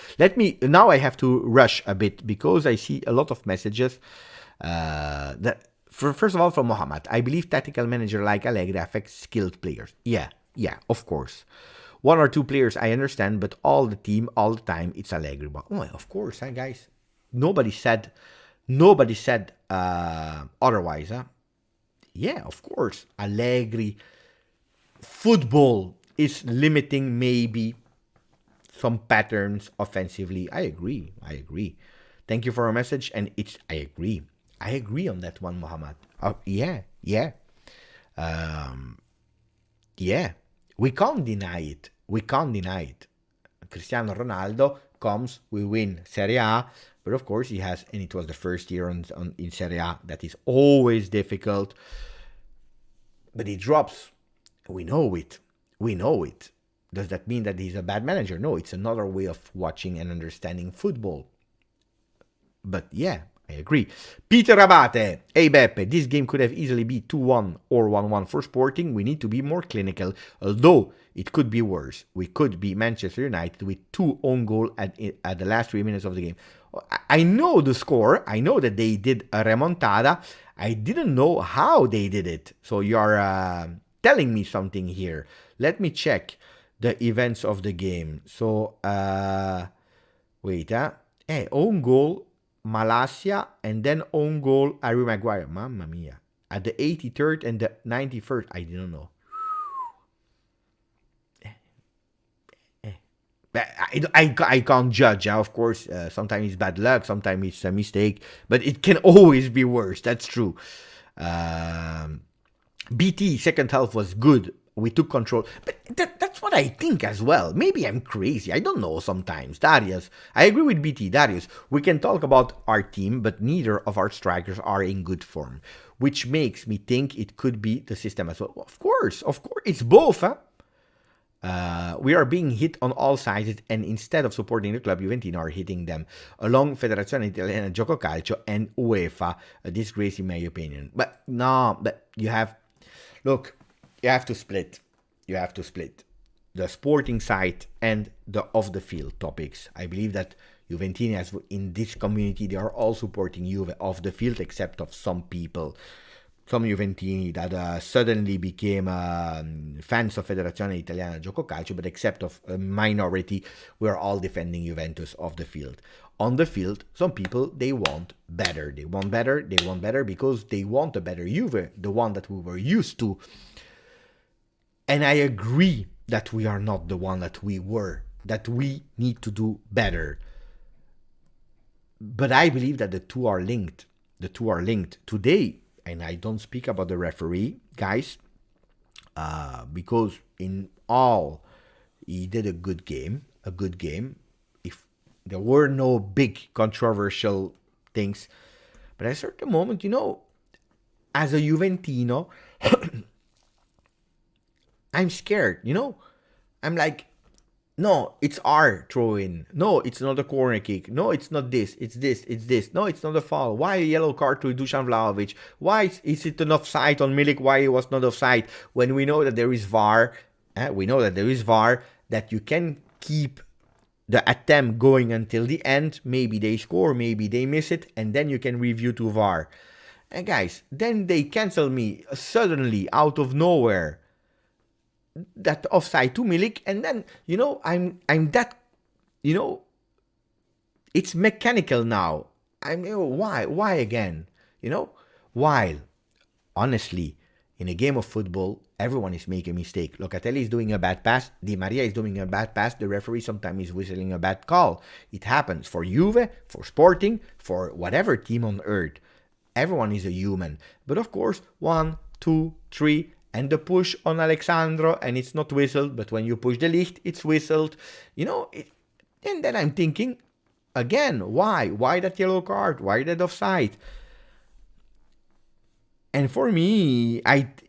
now I have to rush a bit because I see a lot of messages. First of all, from Mohammed, I believe tactical manager like Allegri affects skilled players. Yeah, of course. One or two players I understand, but all the team, all the time, it's Allegri. But of course, guys. Nobody said otherwise, Yeah, of course. Allegri. Football is limiting maybe some patterns offensively. I agree. Thank you for your message. And I agree on that one, Mohammed. Yeah. We can't deny it. Cristiano Ronaldo comes, we win Serie A. But of course he has, and it was the first year in Serie A. That is always difficult. But he drops. We know it. Does that mean that he's a bad manager? No, it's another way of watching and understanding football. But yeah, I agree. Peter Abate. Hey Beppe, this game could have easily been 2-1 or 1-1 for Sporting. We need to be more clinical, although it could be worse. We could be Manchester United with 2 own goals at the last 3 minutes of the game. I know the score. I know that they did a remontada. I didn't know how they did it. So you're telling me something here. Let me check the events of the game. So, wait, own goal, Malasia, and then own goal, Harry Maguire. Mamma mia. At the 83rd and the 91st, I didn't know. I can't judge. Of course, sometimes it's bad luck, sometimes it's a mistake, but it can always be worse. That's true. BT second half was good. We took control, but that's what I think as well. Maybe I'm crazy. I don't know sometimes. Darius, I agree with BT. Darius, we can talk about our team, but neither of our strikers are in good form, which makes me think it could be the system as well. Of course, it's both, we are being hit on all sides, and instead of supporting the club, Juventini are hitting them along Federazione Italiana Gioco Calcio and UEFA. A disgrace, in my opinion. But no, but you have to split. the sporting side and the off-the-field topics. I believe that Juventini, has, in this community, they are all supporting Juve off the field, except of some people, some Juventini that suddenly became fans of Federazione Italiana Gioco Calcio, but except of a minority, we're all defending Juventus off the field. On the field, some people, they want better. They want better because they want a better Juve, the one that we were used to. And I agree that we are not the one that we were, that we need to do better. But I believe that the two are linked. The two are linked. Today, and I don't speak about the referee, guys, because in all, he did a good game. If there were no big controversial things, but at a certain moment, as a Juventino, I'm scared, I'm like, no, it's our throw-in. No, it's not a corner kick. No, it's not this. It's this. It's this. No, it's not a foul. Why a yellow card to Dusan Vlahovic? Why is it an offside on Milik? Why it was not offside? When we know that there is VAR, that you can keep the attempt going until the end. Maybe they score, maybe they miss it, and then you can review to VAR. And guys, then they cancel me suddenly out of nowhere that offside to Milik, and then I'm that, it's mechanical now. Why again? While honestly, in a game of football, everyone is making a mistake. Locatelli is doing a bad pass, Di Maria is doing a bad pass, the referee sometimes is whistling a bad call. It happens for Juve, for Sporting, for whatever team on earth. Everyone is a human. But of course, 1, 2, 3, and the push on Alexandro, and it's not whistled, but when you push the Licht, it's whistled. And then I'm thinking, again, why? Why that yellow card? Why that offside? And for me,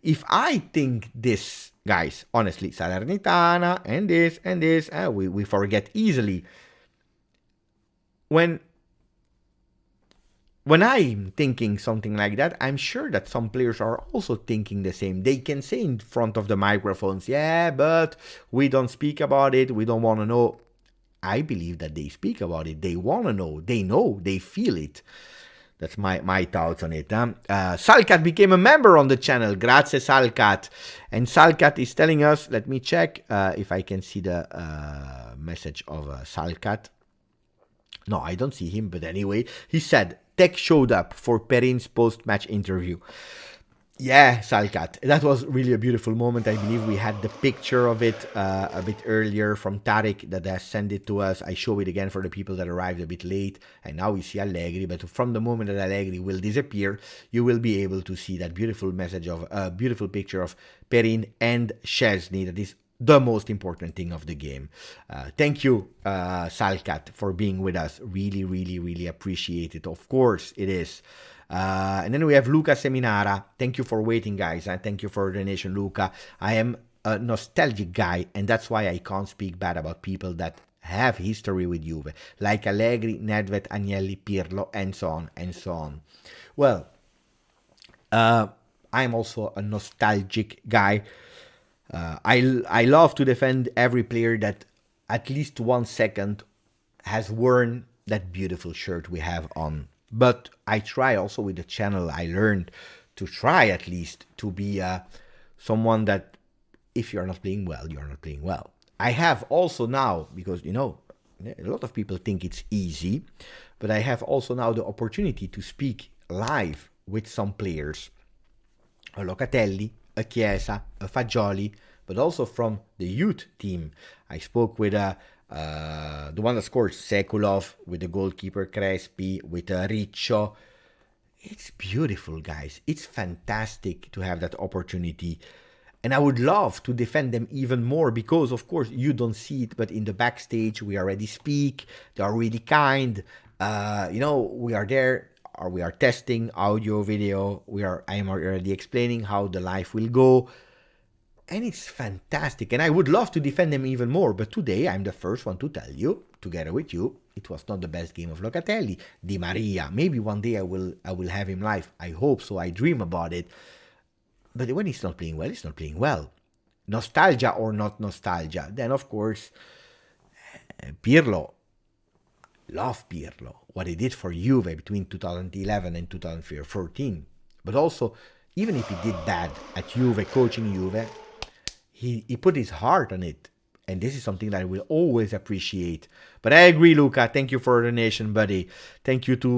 if I think this, guys, honestly, Salernitana and this, we forget easily. When I'm thinking something like that, I'm sure that some players are also thinking the same. They can say in front of the microphones, yeah, but we don't speak about it. We don't want to know. I believe that they speak about it. They want to know. They know. They feel it. That's my thoughts on it. Salcat became a member on the channel. Grazie, Salcat. And Salcat is telling us, let me check if I can see the message of Salcat. No, I don't see him, but anyway, he said, Tech showed up for Perin's post-match interview. Yeah, Salcat. That was really a beautiful moment. I believe we had the picture of it a bit earlier from Tarek that has sent it to us. I show it again for the people that arrived a bit late. And now we see Allegri. But from the moment that Allegri will disappear, you will be able to see that beautiful message of a beautiful picture of Perin and Szczesny. That is the most important thing of the game. Thank you, Salcat, for being with us. Really, really, really appreciate it. Of course, it is. And then we have Luca Seminara. Thank you for waiting, guys. Thank you for the donation, Luca. I am a nostalgic guy, and that's why I can't speak bad about people that have history with Juve, like Allegri, Nedved, Agnelli, Pirlo, and so on, and so on. Well, I'm also a nostalgic guy. I love to defend every player that at least 1 second has worn that beautiful shirt we have on. But I try also with the channel, I learned to try at least to be someone that if you're not playing well, you're not playing well. I have also now, because, a lot of people think it's easy, but I have also now the opportunity to speak live with some players. A Locatelli, a Chiesa, a Fagioli, but also from the youth team. I spoke with the one that scored, Sekulov, with the goalkeeper Crespi, with Riccio. It's beautiful, guys. It's fantastic to have that opportunity. And I would love to defend them even more because, of course, you don't see it, but in the backstage, we already speak. They are really kind. We are there. Or we are testing audio, video. I am already explaining how the live will go. And it's fantastic. And I would love to defend them even more. But today, I'm the first one to tell you, together with you, it was not the best game of Locatelli. Di Maria, maybe one day I will have him live. I hope so. I dream about it. But when he's not playing well, he's not playing well. nostalgia or not nostalgia, then of course, Pirlo, love Pirlo, what he did for Juve between 2011 and 2014. But also, even if he did bad at Juve, coaching Juve, he put his heart on it. And this is something that I will always appreciate. But I agree, Luca. Thank you for the donation, buddy. Thank you to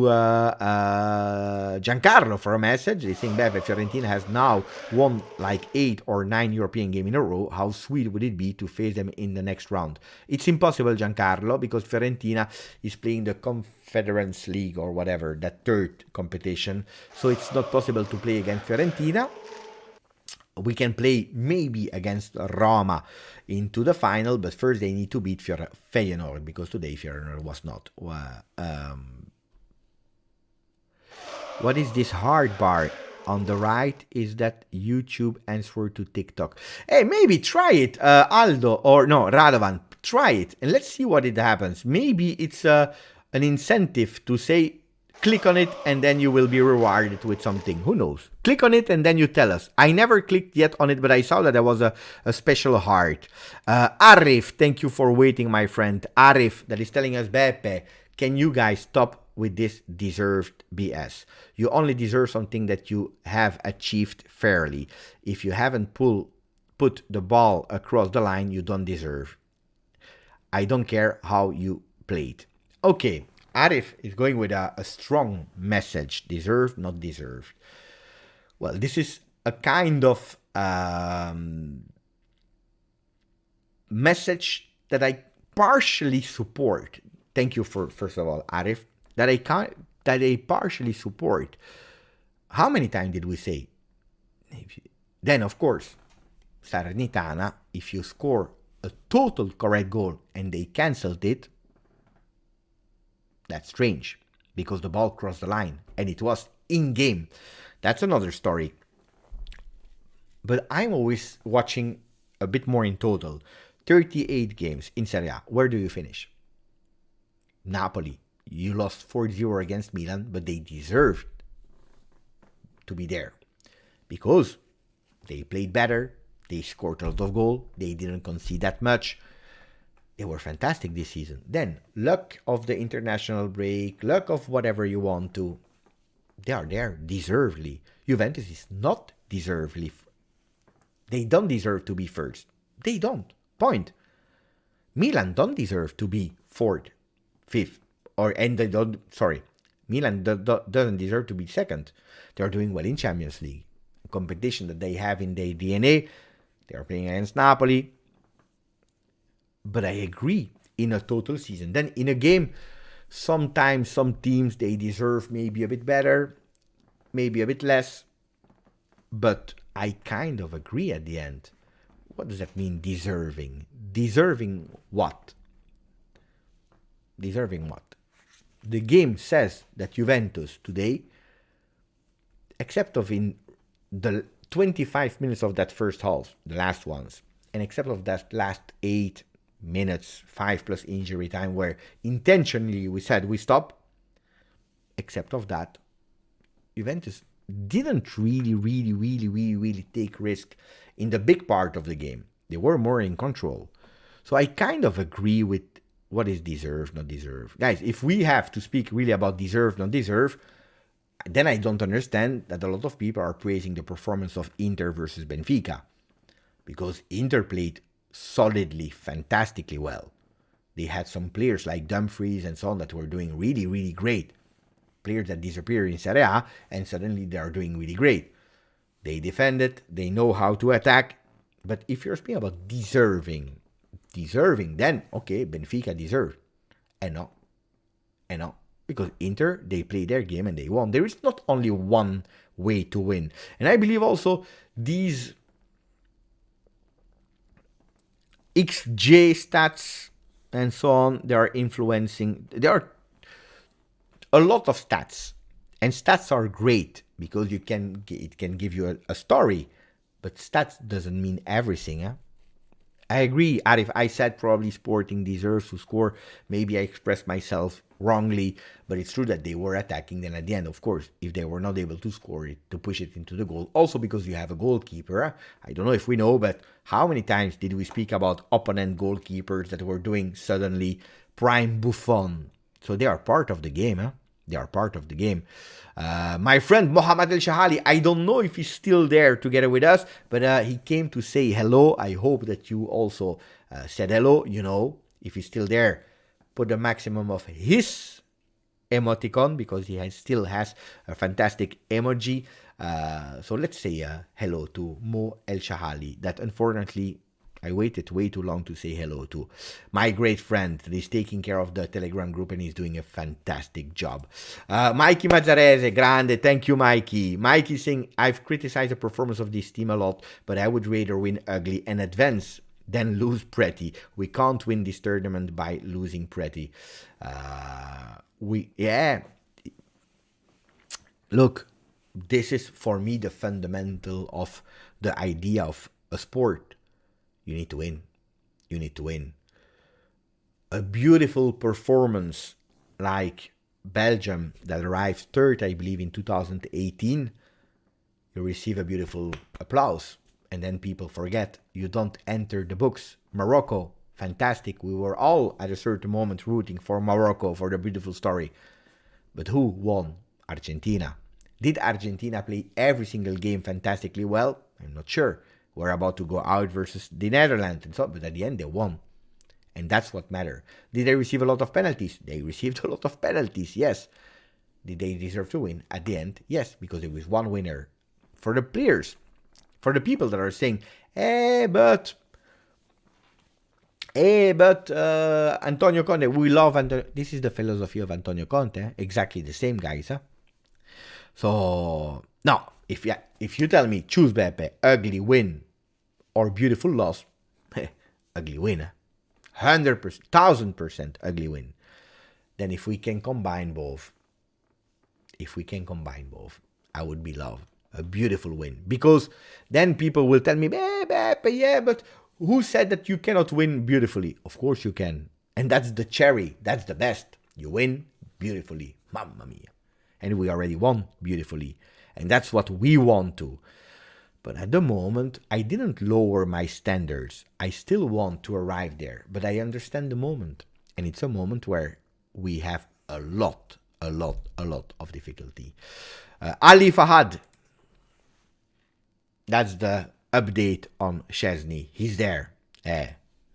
Giancarlo for a message. They think, Bev, Fiorentina has now won like 8 or 9 European games in a row. How sweet would it be to face them in the next round? It's impossible, Giancarlo, because Fiorentina is playing the Confederates League or whatever, that third competition. So it's not possible to play against Fiorentina. We can play maybe against Roma into the final, but first they need to beat Feyenoord, because today Feyenoord was not. What is this hard bar on the right? Is that YouTube answer to TikTok? Hey, maybe try it, Aldo, or no, Radovan. Try it and let's see what it happens. Maybe it's an incentive to say, click on it and then you will be rewarded with something. Who knows? Click on it and then you tell us. I never clicked yet on it, but I saw that there was a special heart. Arif, thank you for waiting, my friend. Arif, that is telling us, Beppe, can you guys stop with this deserved BS? You only deserve something that you have achieved fairly. If you haven't put the ball across the line, you don't deserve. I don't care how you played. Okay. Arif is going with a strong message. Deserved, not deserved. Well, this is a kind of message that I partially support. Thank you for, first of all, Arif, that I partially support. How many times did we say? Then, of course, Salernitana, if you score a total correct goal and they cancelled it, that's strange, because the ball crossed the line and it was in game. That's another story. But I'm always watching a bit more in total. 38 games in Serie A. Where do you finish? Napoli. You lost 4-0 against Milan, but they deserved to be there because they played better. They scored a lot of goals. They didn't concede that much. They were fantastic this season. Then, luck of the international break, luck of whatever you want to, they are there deservedly. Juventus is not deservedly. They don't deserve to be first. They don't. Point. Milan don't deserve to be fourth, fifth, Milan doesn't deserve to be second. They are doing well in Champions League. Competition that they have in their DNA. They are playing against Napoli. But I agree, in a total season. Then in a game, sometimes some teams, they deserve maybe a bit better, maybe a bit less. But I kind of agree at the end. What does that mean, deserving? Deserving what? Deserving what? The game says that Juventus today, except of in the 25 minutes of that first half, the last ones, and except of that last 8 minutes, 5 plus injury time, where intentionally we said we stop, except of that, Juventus didn't really take risk in the big part of the game. They were more in control. So I kind of agree with what is deserved, not deserved. Guys, if we have to speak really about deserved, not deserved, then I don't understand that a lot of people are praising the performance of Inter versus Benfica, because Inter played solidly, fantastically well. They had some players like Dumfries and so on that were doing really great. Players that disappeared in Serie A and suddenly they are doing really great. They defended, they know how to attack. But if you're speaking about deserving, then okay, Benfica deserved. And no. Because Inter, they played their game and they won. There is not only one way to win. And I believe also these XJ stats and so on, they are influencing. There are a lot of stats, and stats are great because it can give you a story, but stats doesn't mean everything. I agree, Arif. I said probably Sporting deserves to score. Maybe I expressed myself wrongly, but it's true that they were attacking. Then at the end, of course, if they were not able to score it, to push it into the goal, also because you have a goalkeeper. I don't know if we know, but how many times did we speak about opponent goalkeepers that were doing suddenly prime Buffon? So they are part of the game. They are part of the game. My friend Mohamed El Shahali, I don't know if he's still there together with us, but he came to say hello. I hope that you also said hello. You know, if he's still there, put the maximum of his emoticon because he still has a fantastic emoji. So let's say hello to Mo El Shahali, that unfortunately I waited way too long to say hello to. My great friend that is taking care of the Telegram group and he's doing a fantastic job. Mikey Mazzarese, grande, thank you Mikey. Mikey saying, I've criticized the performance of this team a lot, but I would rather win ugly and advance than lose pretty. We can't win this tournament by losing pretty. Look, this is for me the fundamental of the idea of a sport. You need to win. You need to win. A beautiful performance like Belgium that arrived third, I believe, in 2018, you receive a beautiful applause. And then people forget. You don't enter the books. Morocco, fantastic. We were all at a certain moment rooting for Morocco, for the beautiful story. But who won? Argentina. Did Argentina play every single game fantastically well? I'm not sure. We're about to go out versus the Netherlands and so, but at the end they won. And that's what matters. Did they receive a lot of penalties? They received a lot of penalties, yes. Did they deserve to win? At the end, yes, because it was one winner. For the players, for the people that are saying, but Antonio Conte, we love Antonio. This is the philosophy of Antonio Conte, exactly the same, guys. So, now, if you tell me, choose Beppe, ugly win, or beautiful loss, ugly win, 100%, 1000% ugly win. Then if we can combine both, I would be loved. A beautiful win. Because then people will tell me, Beppe, yeah, but who said that you cannot win beautifully? Of course you can. And that's the cherry. That's the best. You win beautifully. Mamma mia. And we already won beautifully. And that's what we want to. But at the moment, I didn't lower my standards. I still want to arrive there. But I understand the moment. And it's a moment where we have a lot of difficulty. Ali Fahad. That's the update on Szczesny. He's there.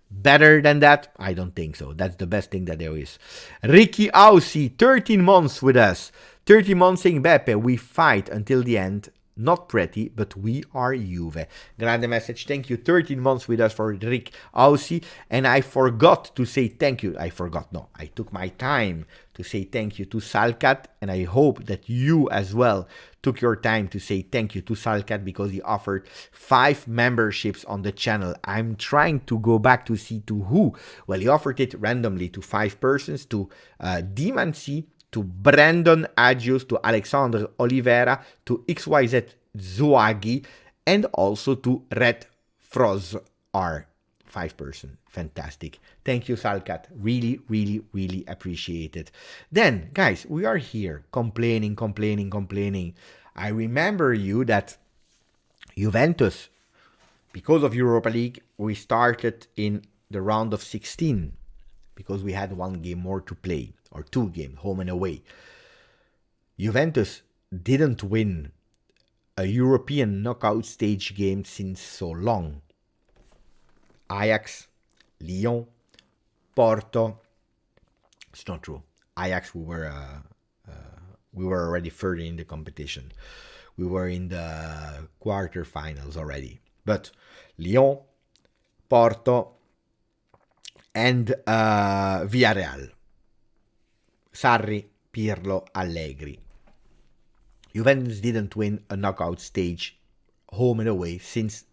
Better than that? I don't think so. That's the best thing that there is. Ricky Aussie, 13 months with us. 30 months saying, Beppe, we fight until the end. Not pretty, but we are Juve. Grande message. Thank you. 13 months with us for Rick Aussie. And I forgot to say thank you. I took my time to say thank you to Salcat. And I hope that you as well took your time to say thank you to Salcat because he offered 5 memberships on the channel. I'm trying to go back to see to who. Well, he offered it randomly to 5 persons, to Dimanci, to Brandon Agius, to Alexander Oliveira, to XYZ Zuagi, and also to Red Froz R. 5 person. Fantastic. Thank you, Salcat. Really appreciate it. Then, guys, we are here complaining. I remember you that Juventus, because of Europa League, we started in the round of 16 because we had 1 game more to play. Or 2 games, home and away. Juventus didn't win a European knockout stage game since so long. Ajax, Lyon, Porto. It's not true. Ajax, we were already further in the competition. We were in the quarterfinals already. But Lyon, Porto, and Villarreal. Sarri, Pirlo, Allegri. Juventus didn't win a knockout stage home and away since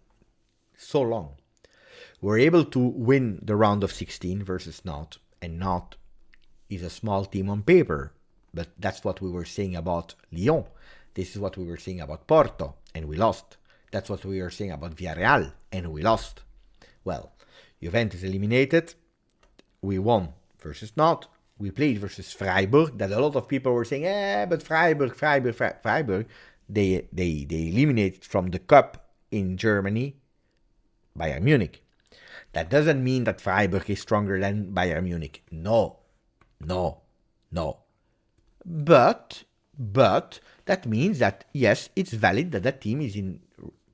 so long. We were able to win the round of 16 versus Nantes, and Nantes is a small team on paper, but that's what we were saying about Lyon. This is what we were saying about Porto, and we lost. That's what we were saying about Villarreal, and we lost. Well, Juventus eliminated. We won versus not. We played versus Freiburg. That a lot of people were saying, but Freiburg. They eliminated from the cup in Germany Bayern Munich. That doesn't mean that Freiburg is stronger than Bayern Munich. No. But that means that, yes, it's valid that team is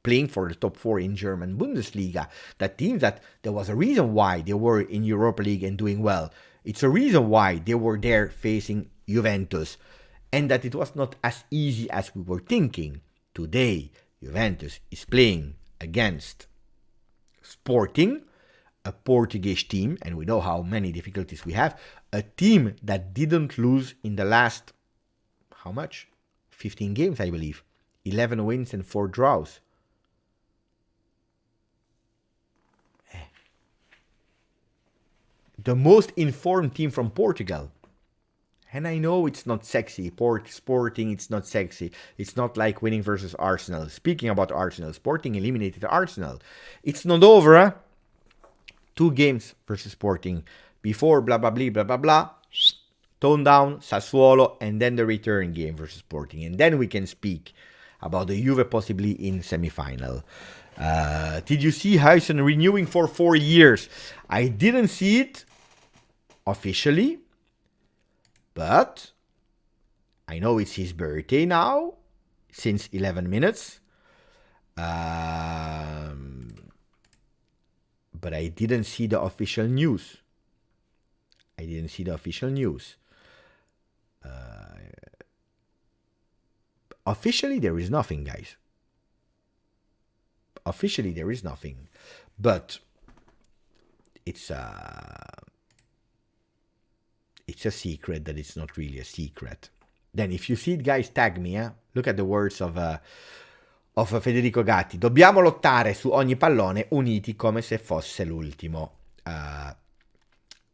playing for the top 4 in German Bundesliga. That means that there was a reason why they were in Europa League and doing well. It's a reason why they were there facing Juventus. And that it was not as easy as we were thinking. Today, Juventus is playing against Sporting, a Portuguese team, and we know how many difficulties we have. A team that didn't lose in the last, how much? 15 games, I believe. 11 wins and 4 draws. The most informed team from Portugal. And I know it's not sexy. Sporting, it's not sexy. It's not like winning versus Arsenal. Speaking about Arsenal, Sporting eliminated Arsenal. It's not over, huh? 2 games versus Sporting. Before, blah, blah, blah, blah, blah, blah. Tone down, Sassuolo, and then the return game versus Sporting. And then we can speak about the Juve possibly in semi-final. Did you see Huijsen renewing for 4 years? I didn't see it officially, but I know it's his birthday now, since 11 minutes. But I didn't see the official news. Officially, there is nothing, guys. Officially, there is nothing. But it's a secret that it's not really a secret. Then if you see it, guys, tag me. Look at the words of Federico Gatti. Dobbiamo lottare su ogni pallone uniti come se fosse l'ultimo.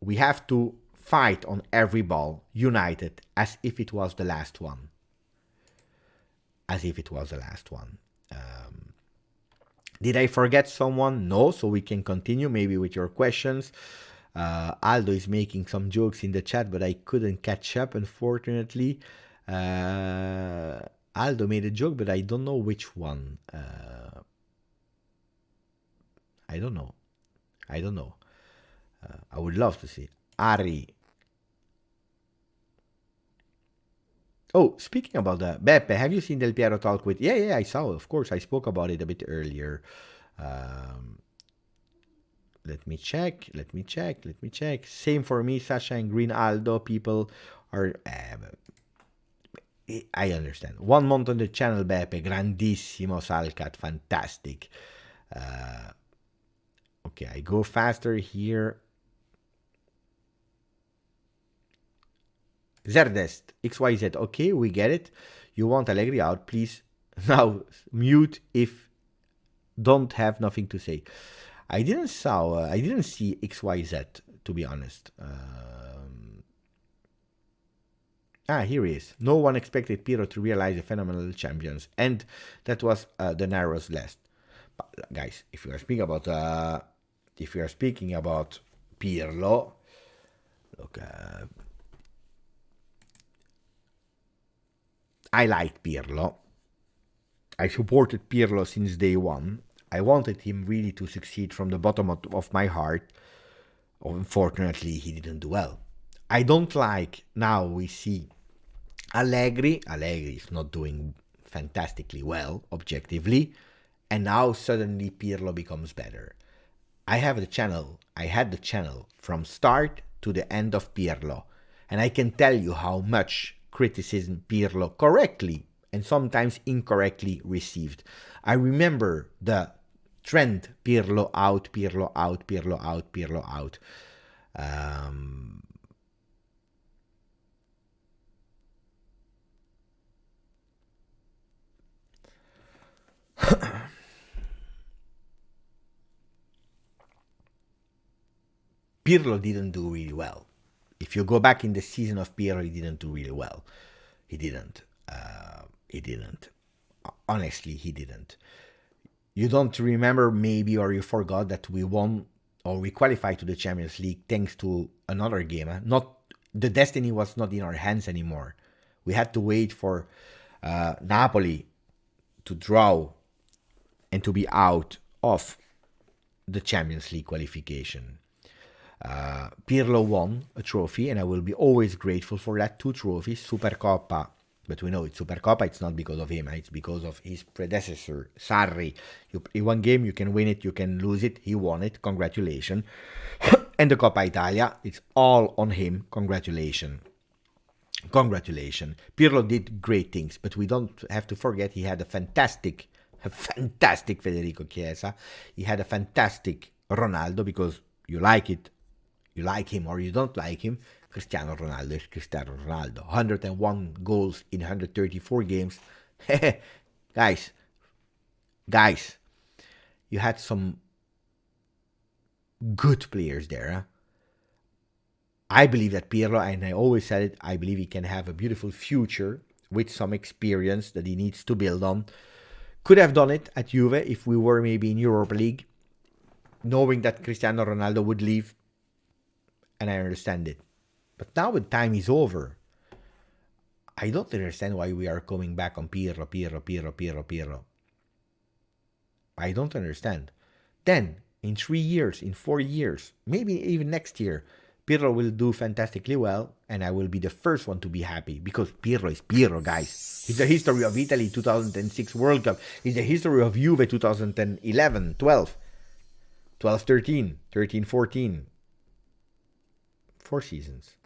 We have to fight on every ball, united, as if it was the last one. Did I forget someone? No, so we can continue maybe with your questions. Aldo is making some jokes in the chat, but I couldn't catch up, unfortunately. Aldo made a joke, but I don't know which one. I don't know. I would love to see. Ari. Oh, speaking about that, Beppe, have you seen Del Piero talk with? Yeah, I saw. Of course, I spoke about it a bit earlier. Let me check. Same for me, Sasha and Green Aldo. People are. I understand. 1 month on the channel, Beppe. Grandissimo, Salcat. Fantastic. Okay, I go faster here. Zerdest, XYZ. Okay, we get it. You want Allegri out, please. Now, mute if don't have nothing to say. I didn't see XYZ, to be honest. Here he is. No one expected Pirlo to realize the phenomenal champions, and that was the narrowest list. But, guys, if you are speaking about Pirlo, look, I liked Pirlo. I supported Pirlo since day one. I wanted him really to succeed from the bottom of my heart. Unfortunately, he didn't do well. I don't like, now we see Allegri. Allegri is not doing fantastically well, objectively. And now suddenly Pirlo becomes better. I had the channel from start to the end of Pirlo. And I can tell you how much criticism Pirlo correctly and sometimes incorrectly received. I remember the trend Pirlo out. Pirlo didn't do really well. If you go back in the season of Pirlo, he didn't do really well. He didn't. Honestly, he didn't. You don't remember maybe, or you forgot that we won or we qualified to the Champions League thanks to another game. Not the destiny was not in our hands anymore. We had to wait for Napoli to draw and to be out of the Champions League qualification. Pirlo won a trophy, and I will be always grateful for that. 2 trophies, Supercoppa. But we know it's Supercoppa, it's not because of him, it's because of his predecessor, Sarri. In one game, you can win it, you can lose it. He won it, congratulations. And the Coppa Italia, it's all on him, congratulations. Congratulations. Pirlo did great things, but we don't have to forget he had a fantastic Federico Chiesa. He had a fantastic Ronaldo, because you like it, you like him or you don't like him. Cristiano Ronaldo is Cristiano Ronaldo. 101 goals in 134 games. Guys, you had some good players there. Huh? I believe that Pirlo, and I always said it, I believe he can have a beautiful future with some experience that he needs to build on. Could have done it at Juve if we were maybe in Europa League, knowing that Cristiano Ronaldo would leave, and I understand it. But now the time is over. I don't understand why we are coming back on Pirlo. I don't understand. Then, in 3 years, in 4 years, maybe even next year, Pirlo will do fantastically well, and I will be the first one to be happy, because Pirlo is Pirlo, guys. It's the history of Italy 2006 World Cup. It's the history of Juve 2011, 12, 13, 14. 4 seasons.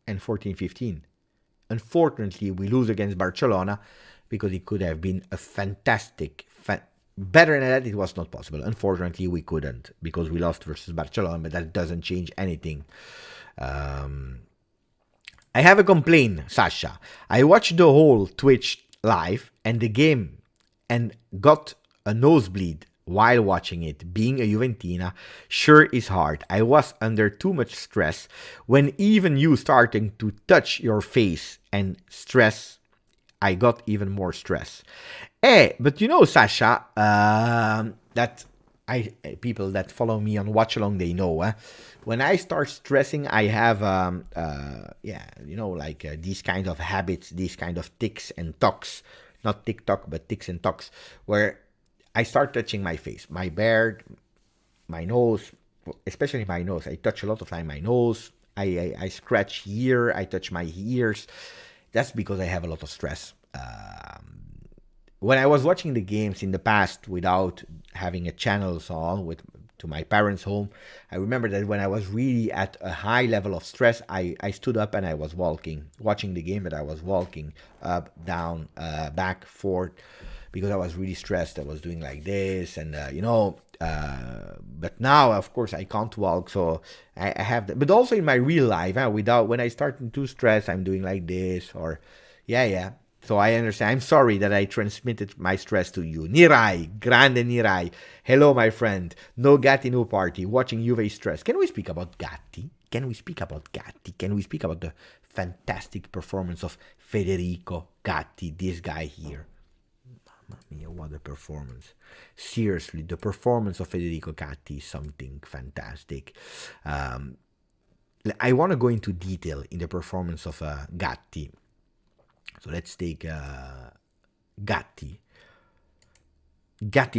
And 14-15. Unfortunately, we lose against Barcelona, because it could have been a fantastic, better than that. It was not possible. Unfortunately, we couldn't, because we lost versus Barcelona, but that doesn't change anything. I have a complaint, Sasha. I watched the whole Twitch live and the game and got a nosebleed while watching it. Being a Juventina sure is hard. I was under too much stress when even you starting to touch your face and stress, I got even more stress. But you know, Sasha, that people that follow me on Watch Along, they know, when I start stressing, I have, these kind of habits, these kind of tics and talks, not TikTok, but tics and talks, where I start touching my face, my beard, my nose, especially my nose. I touch a lot of time my nose. I scratch here. I touch my ears. That's because I have a lot of stress. When I was watching the games in the past without having a channel on to my parents' home, I remember that when I was really at a high level of stress, I stood up and I was watching the game, but I was walking up, down, back, forth, because I was really stressed. I was doing like this, and but now, of course, I can't walk, so I have that. But also in my real life, when I start to stress, I'm doing like this, or So I understand. I'm sorry that I transmitted my stress to you. Nirai, grande Nirai. Hello, my friend. No Gatti, no party. Watching Juve stress. Can we speak about Gatti? Can we speak about the fantastic performance of Federico Gatti, this guy here? Mamma mia, what a performance. Seriously, the performance of Federico Gatti is something fantastic. I want to go into detail in the performance of Gatti. So let's take Gatti's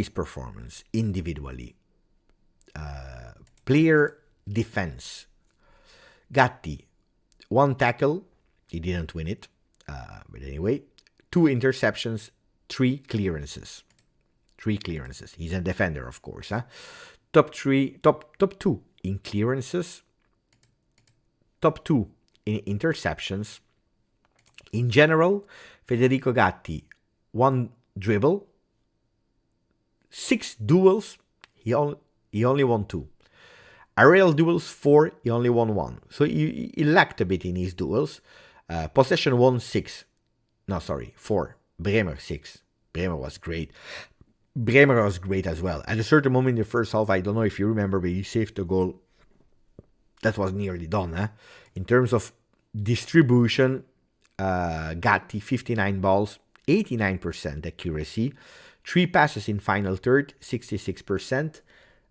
performance individually. Player defense. Gatti, 1 tackle, he didn't win it, but anyway, 2 interceptions, 3 clearances. He's a defender, of course. Top 2 in clearances, top 2 in interceptions. In general, Federico Gatti, 1 dribble, 6 duels, he only won 2. Aerial duels, 4, he only won 1. So he lacked a bit in his duels. Possession 4. Bremer 6. Bremer was great. Bremer was great as well. At a certain moment in the first half, I don't know if you remember, but he saved the goal. That was nearly done. In terms of distribution, Gatti, 59 balls, 89% accuracy, 3 passes in final third, 66%,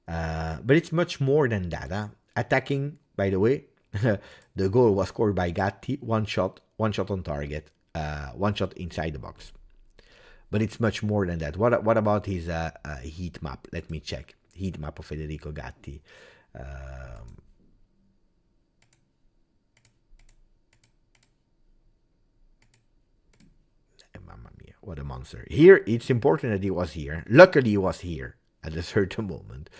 But it's much more than that. Attacking, by the way, the goal was scored by Gatti. One shot on target, one shot inside the box. But it's much more than that. What about his heat map? Let me check. Heat map of Federico Gatti. Mamma mia, what a monster. Here, it's important that he was here. Luckily, he was here at a certain moment.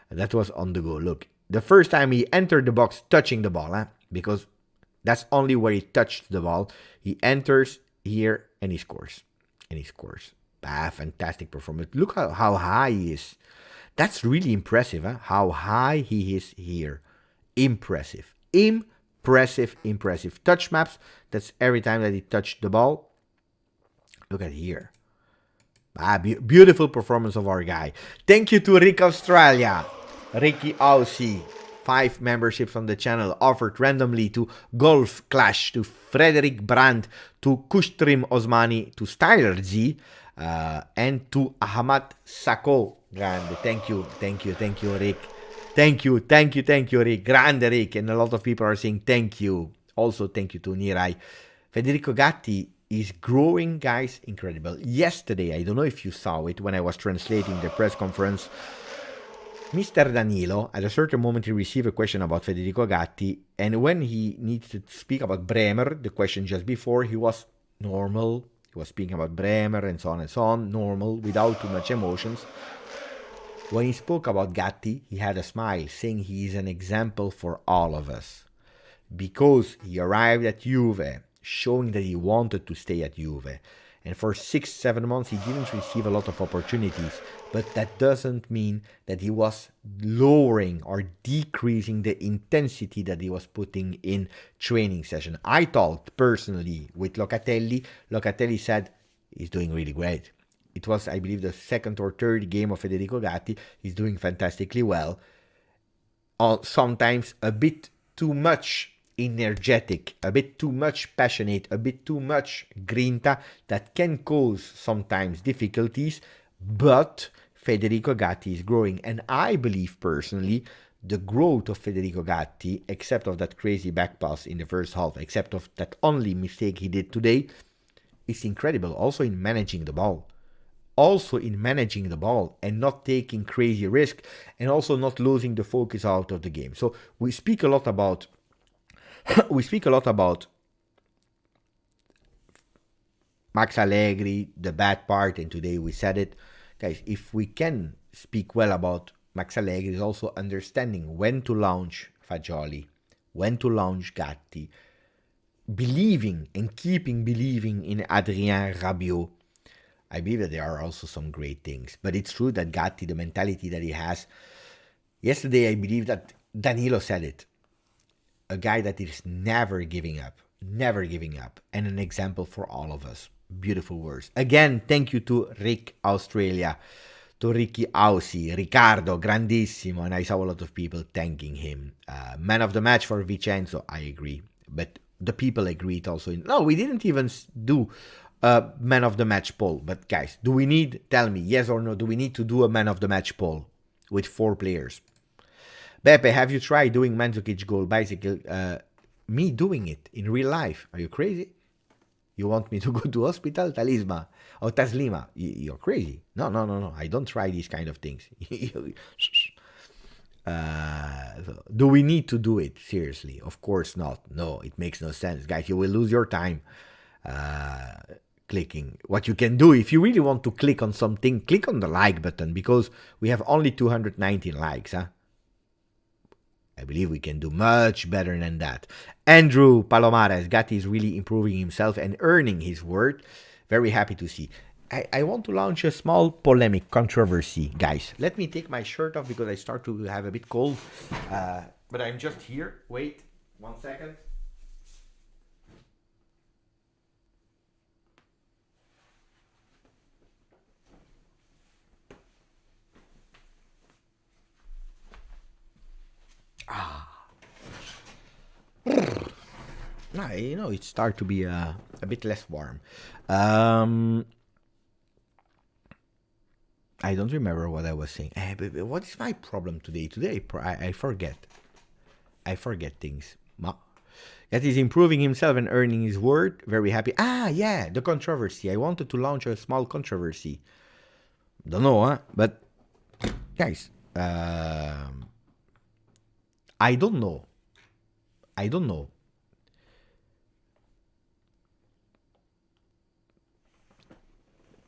That was on the goal. Look, the first time he entered the box touching the ball, because that's only where he touched the ball. He enters here and he scores. Fantastic performance. Look how high he is. That's really impressive, how high he is here. Impressive. Touch maps, that's every time that he touched the ball. Look at here. Beautiful performance of our guy. Thank you to Rick Australia. Ricky Aussie. 5 memberships on the channel offered randomly to Golf Clash, to Frederick Brandt, to Kushtrim Osmani, to Styler Z, and to Ahmad Sako. Grande. Thank you, Rick. Thank you, Rick. Grande, Rick. And a lot of people are saying thank you. Also, thank you to Nirai. Federico Gatti is growing, guys, incredible. Yesterday, I don't know if you saw it when I was translating the press conference, Mr. Danilo, at a certain moment, he received a question about Federico Gatti, and when he needs to speak about Bremer, the question just before, he was normal. He was speaking about Bremer and so on, normal, without too much emotions. When he spoke about Gatti, he had a smile, saying he is an example for all of us. Because he arrived at Juve, showing that he wanted to stay at Juve. And for 6-7 months, he didn't receive a lot of opportunities. But that doesn't mean that he was lowering or decreasing the intensity that he was putting in training session. I talked personally with Locatelli. Locatelli said he's doing really great. It was, I believe, the second or third game of Federico Gatti. He's doing fantastically well. Sometimes a bit too much energetic, a bit too much passionate, a bit too much grinta, that can cause sometimes difficulties, but Federico Gatti is growing, and I believe personally the growth of Federico Gatti, except of that crazy back pass in the first half, except of that only mistake he did today, is incredible. Also in managing the ball and not taking crazy risk, and also not losing the focus out of the game. So we speak a lot about Max Allegri, the bad part, and today we said it. Guys, if we can speak well about Max Allegri, is also understanding when to launch Fagioli, when to launch Gatti, believing and keeping believing in Adrien Rabiot. I believe that there are also some great things, but it's true that Gatti, the mentality that he has. Yesterday, I believe that Danilo said it. A guy that is never giving up, and an example for all of us. Beautiful words. Again, thank you to Rick Australia, to Ricky Aussie, Riccardo, grandissimo, and I saw a lot of people thanking him. Man of the match for Vincenzo, I agree, but the people agreed also. No, we didn't even do a man of the match poll, but guys, tell me, yes or no, do we need to do a man of the match poll with 4 players? Beppe, have you tried doing Mandzukic goal bicycle? Me doing it in real life? Are you crazy? You want me to go to hospital? Talisma or Taslima? You're crazy. No. I don't try these kind of things. Do we need to do it? Seriously? Of course not. No, it makes no sense. Guys, you will lose your time clicking. What you can do, if you really want to click on something, click on the like button, because we have only 219 likes. I believe we can do much better than that. Andrew Palomares, Gatti is really improving himself and earning his worth. Very happy to see. I want to launch a small polemic controversy, guys. Let me take my shirt off because I start to have a bit cold. But I'm just here. Wait 1 second. It starts to be a bit less warm. I don't remember what I was saying. But what is my problem today? I forget. I forget things. That he's improving himself and earning his word. Very happy. Yeah, the controversy. I wanted to launch a small controversy. Don't know, huh? But, guys, I don't know.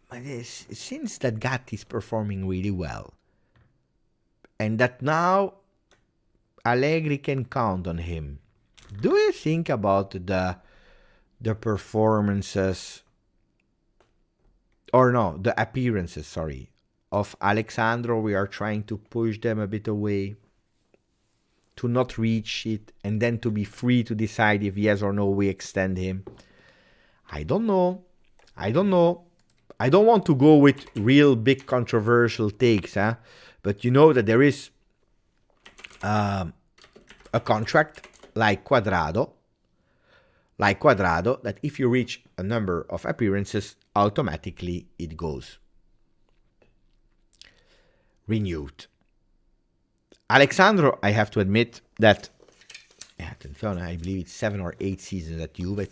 But since that Gatti is performing really well, and that now Allegri can count on him, do you think about the performances, or no, the appearances, sorry, of Alexandro? We are trying to push them a bit away, to not reach it, and then to be free to decide if yes or no we extend him. I don't know. I don't want to go with real big controversial takes, but you know that there is a contract like Quadrado, that if you reach a number of appearances, automatically it goes renewed. Alexandro, I have to admit that, I believe it's 7 or 8 seasons at Juve,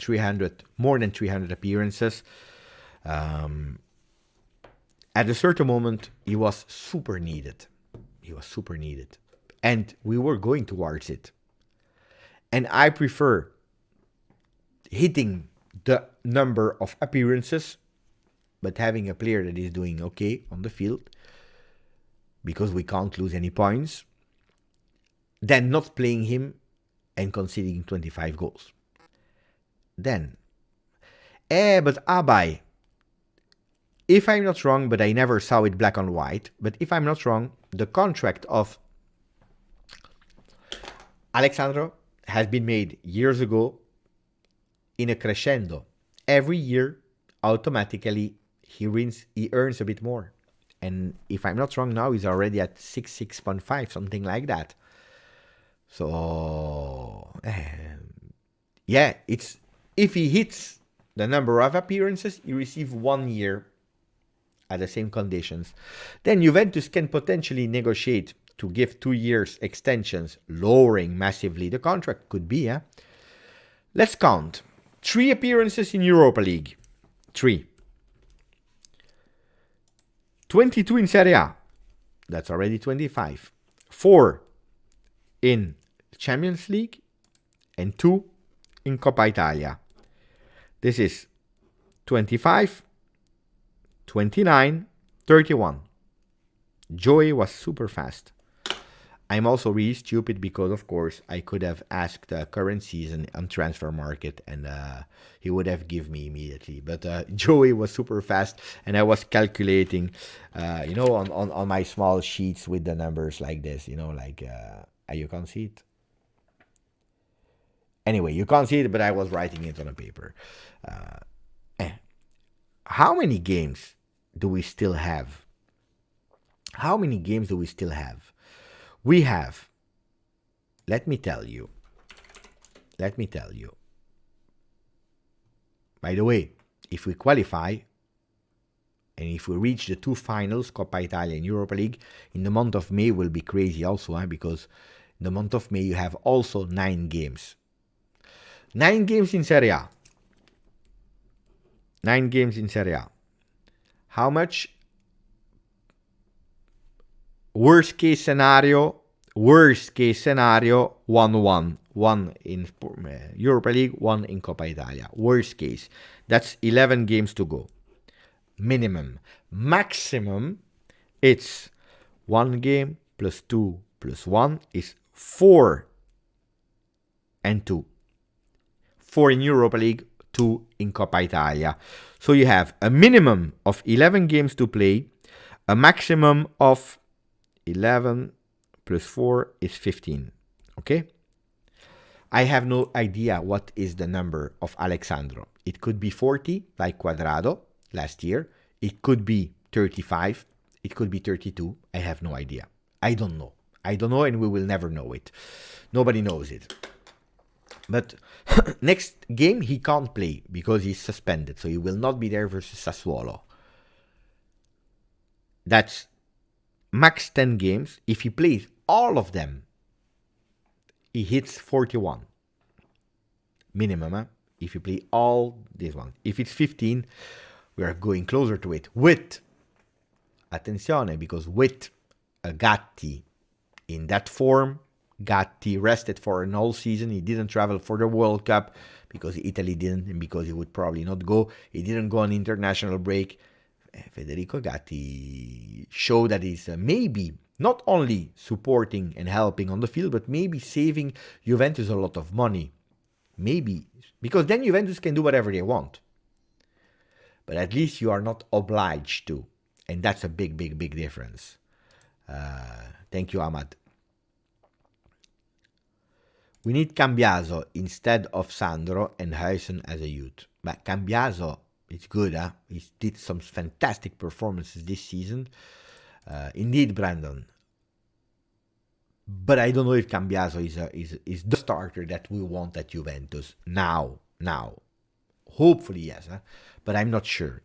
more than 300 appearances. At a certain moment, he was super needed. And we were going towards it. And I prefer hitting the number of appearances, but having a player that is doing okay on the field, because we can't lose any points, than not playing him and conceding 25 goals. Then, but Abay, if I'm not wrong, but I never saw it black on white, but if I'm not wrong, the contract of Alexandro has been made years ago in a crescendo. Every year, automatically, he earns a bit more. And if I'm not wrong now, he's already at 6.5, something like that. So, it's if he hits the number of appearances, he receives 1 year at the same conditions. Then Juventus can potentially negotiate to give 2 years extensions, lowering massively the contract. Could be, Let's count. 3 appearances in Europa League. 3. 22 in Serie A. That's already 25. 4 in Champions League and 2 in Coppa Italia. This is 25, 29, 31. Joey was super fast. I'm also really stupid because, of course, I could have asked the current season on transfer market and he would have given me immediately. But Joey was super fast and I was calculating, on my small sheets with the numbers like this, you can't see it. Anyway, you can't see it, but I was writing it on a paper. How many games do we still have? We have, let me tell you. By the way, if we qualify, and if we reach the 2 finals, Coppa Italia and Europa League, in the month of May will be crazy also, because in the month of May you have also 9 games. 9 games in Serie A. How much? Worst case scenario, 1-1. 1 in Europa League, 1 in Coppa Italia. Worst case. That's 11 games to go. Minimum. Maximum, it's 1 game plus 2 plus 1 is 4 and 2. 4 in Europa League, 2 in Coppa Italia. So you have a minimum of 11 games to play, a maximum of 11 plus 4 is 15. Okay? I have no idea what is the number of Alexandro. It could be 40, like Quadrado last year. It could be 35. It could be 32. I have no idea. I don't know, and we will never know it. Nobody knows it. But next game, he can't play because he's suspended. So he will not be there versus Sassuolo. That's max 10 games, if he plays all of them, he hits 41. Minimum, huh? If you play all this one. If it's 15, we are going closer to it. With, attenzione, because with a Gatti in that form, Gatti rested for an whole season. He didn't travel for the World Cup because Italy didn't, and because he would probably not go. He didn't go on international break. Federico Gatti showed that he's maybe not only supporting and helping on the field, but maybe saving Juventus a lot of money. Maybe, because then Juventus can do whatever they want. But at least you are not obliged to. And that's a big, big, big difference. Thank you, Ahmad. We need Cambiaso instead of Sandro and Huijsen as a youth. But Cambiaso, it's good, huh? He did some fantastic performances this season. Indeed, Brandon. But I don't know if Cambiaso is the starter that we want at Juventus now. Hopefully, yes. Huh? But I'm not sure.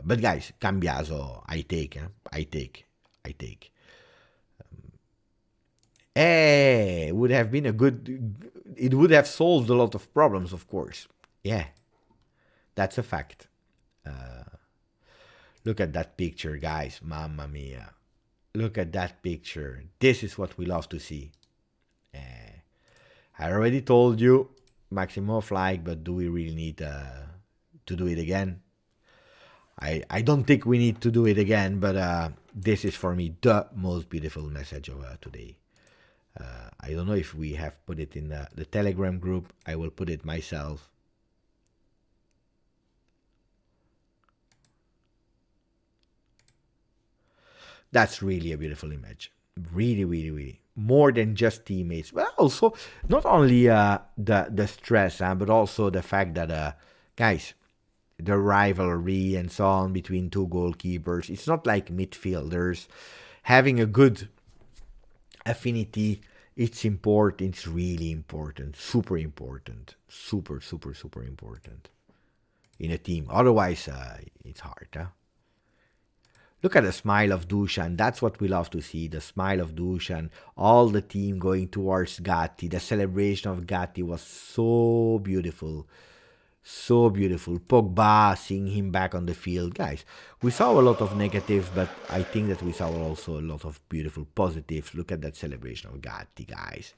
But guys, Cambiaso, I take. It would have been it would have solved a lot of problems, of course. Yeah, that's a fact. Look at that picture, guys. Mamma mia. Look at that picture. This is what we love to see. I already told you, Maximov like, but do we really need to do it again? I don't think we need to do it again, but this is for me the most beautiful message of today. I don't know if we have put it in the Telegram group. I will put it myself. That's really a beautiful image. Really, really, really. More than just teammates. But also, not only the stress, but also the fact that, guys, the rivalry and so on between two goalkeepers. It's not like midfielders. Having a good affinity, it's important. It's really important. Super important. Super, super, super important in a team. Otherwise, it's hard, huh? Look at the smile of Dusan. That's what we love to see. The smile of Dusan. All the team going towards Gatti. The celebration of Gatti was so beautiful. So beautiful. Pogba, seeing him back on the field. Guys, we saw a lot of negatives, but I think that we saw also a lot of beautiful positives. Look at that celebration of Gatti, guys.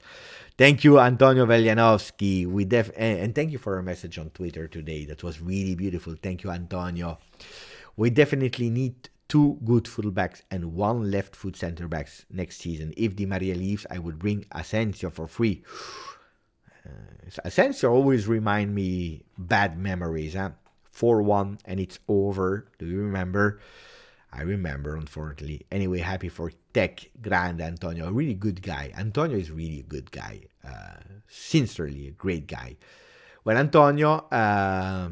Thank you, Antonio Velianovsky. And thank you for a message on Twitter today. That was really beautiful. Thank you, Antonio. We definitely need 2 good fullbacks and 1 left foot center backs next season. If Di Maria leaves, I would bring Asensio for free. Asensio always remind me bad memories, huh? 4-1 and it's over. Do you remember? I remember, unfortunately. Anyway, happy for Tech Grande Antonio. A really good guy. Antonio is really a good guy. Sincerely, a great guy. Well, Antonio, I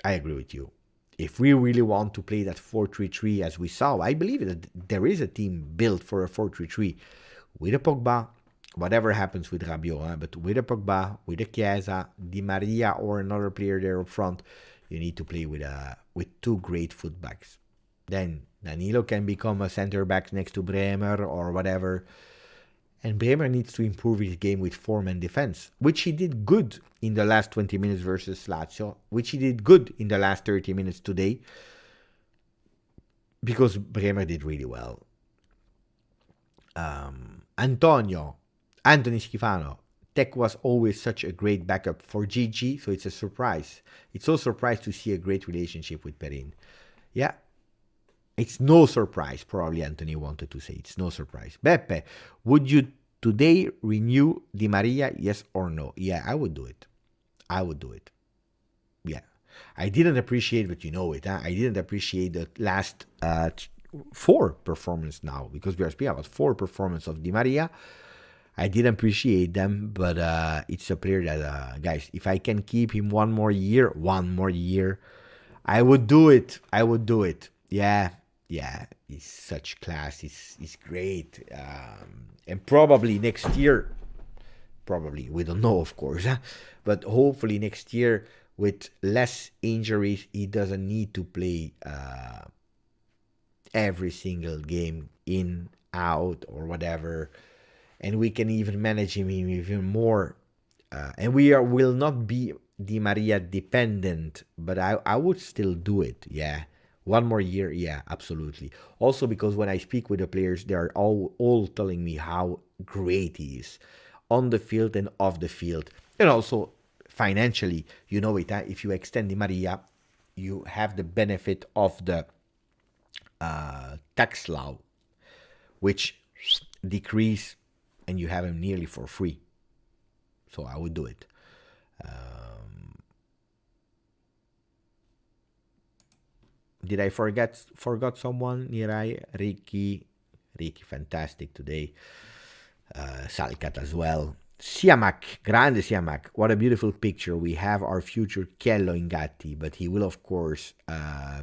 agree with you. If we really want to play that 4-3-3 as we saw, I believe that there is a team built for a 4-3-3 with a Pogba, whatever happens with Rabiot, but with a Pogba, with a Chiesa, Di Maria or another player there up front, you need to play with 2 great fullbacks. Then Danilo can become a center back next to Bremer or whatever. And Bremer needs to improve his game with form and defense, which he did good in the last 20 minutes versus Lazio, which he did good in the last 30 minutes today, because Bremer did really well. Anthony Schifano, Tech was always such a great backup for Gigi, so it's a surprise. It's so surprised to see a great relationship with Perin. Yeah. It's no surprise, probably Anthony wanted to say. It's no surprise. Beppe, would you today renew Di Maria, yes or no? Yeah, I would do it. Yeah. I didn't appreciate, but you know it, huh? I didn't appreciate the last 4 performance now, because we are speaking about 4 performances of Di Maria. I didn't appreciate them, but it's a player that, guys, if I can keep him one more year, I would do it. Yeah, he's such class. He's great. And probably next year, we don't know, of course, huh? But hopefully next year, with less injuries, he doesn't need to play every single game in, out, or whatever, and we can even manage him even more. And will not be Di Maria dependent, but I would still do it. Yeah, one more year. Yeah, absolutely. Also because when I speak with the players, they are all telling me how great he is on the field and off the field, and also financially. You know it. If you extend Di Maria, you have the benefit of the tax law, which decrease, and you have him nearly for free. So I would do it. Did I forgot someone? Nirai, Ricky, fantastic today. Salkat as well. Siamak, grande Siamak. What a beautiful picture. We have our future Chiello in Gatti, but he will of course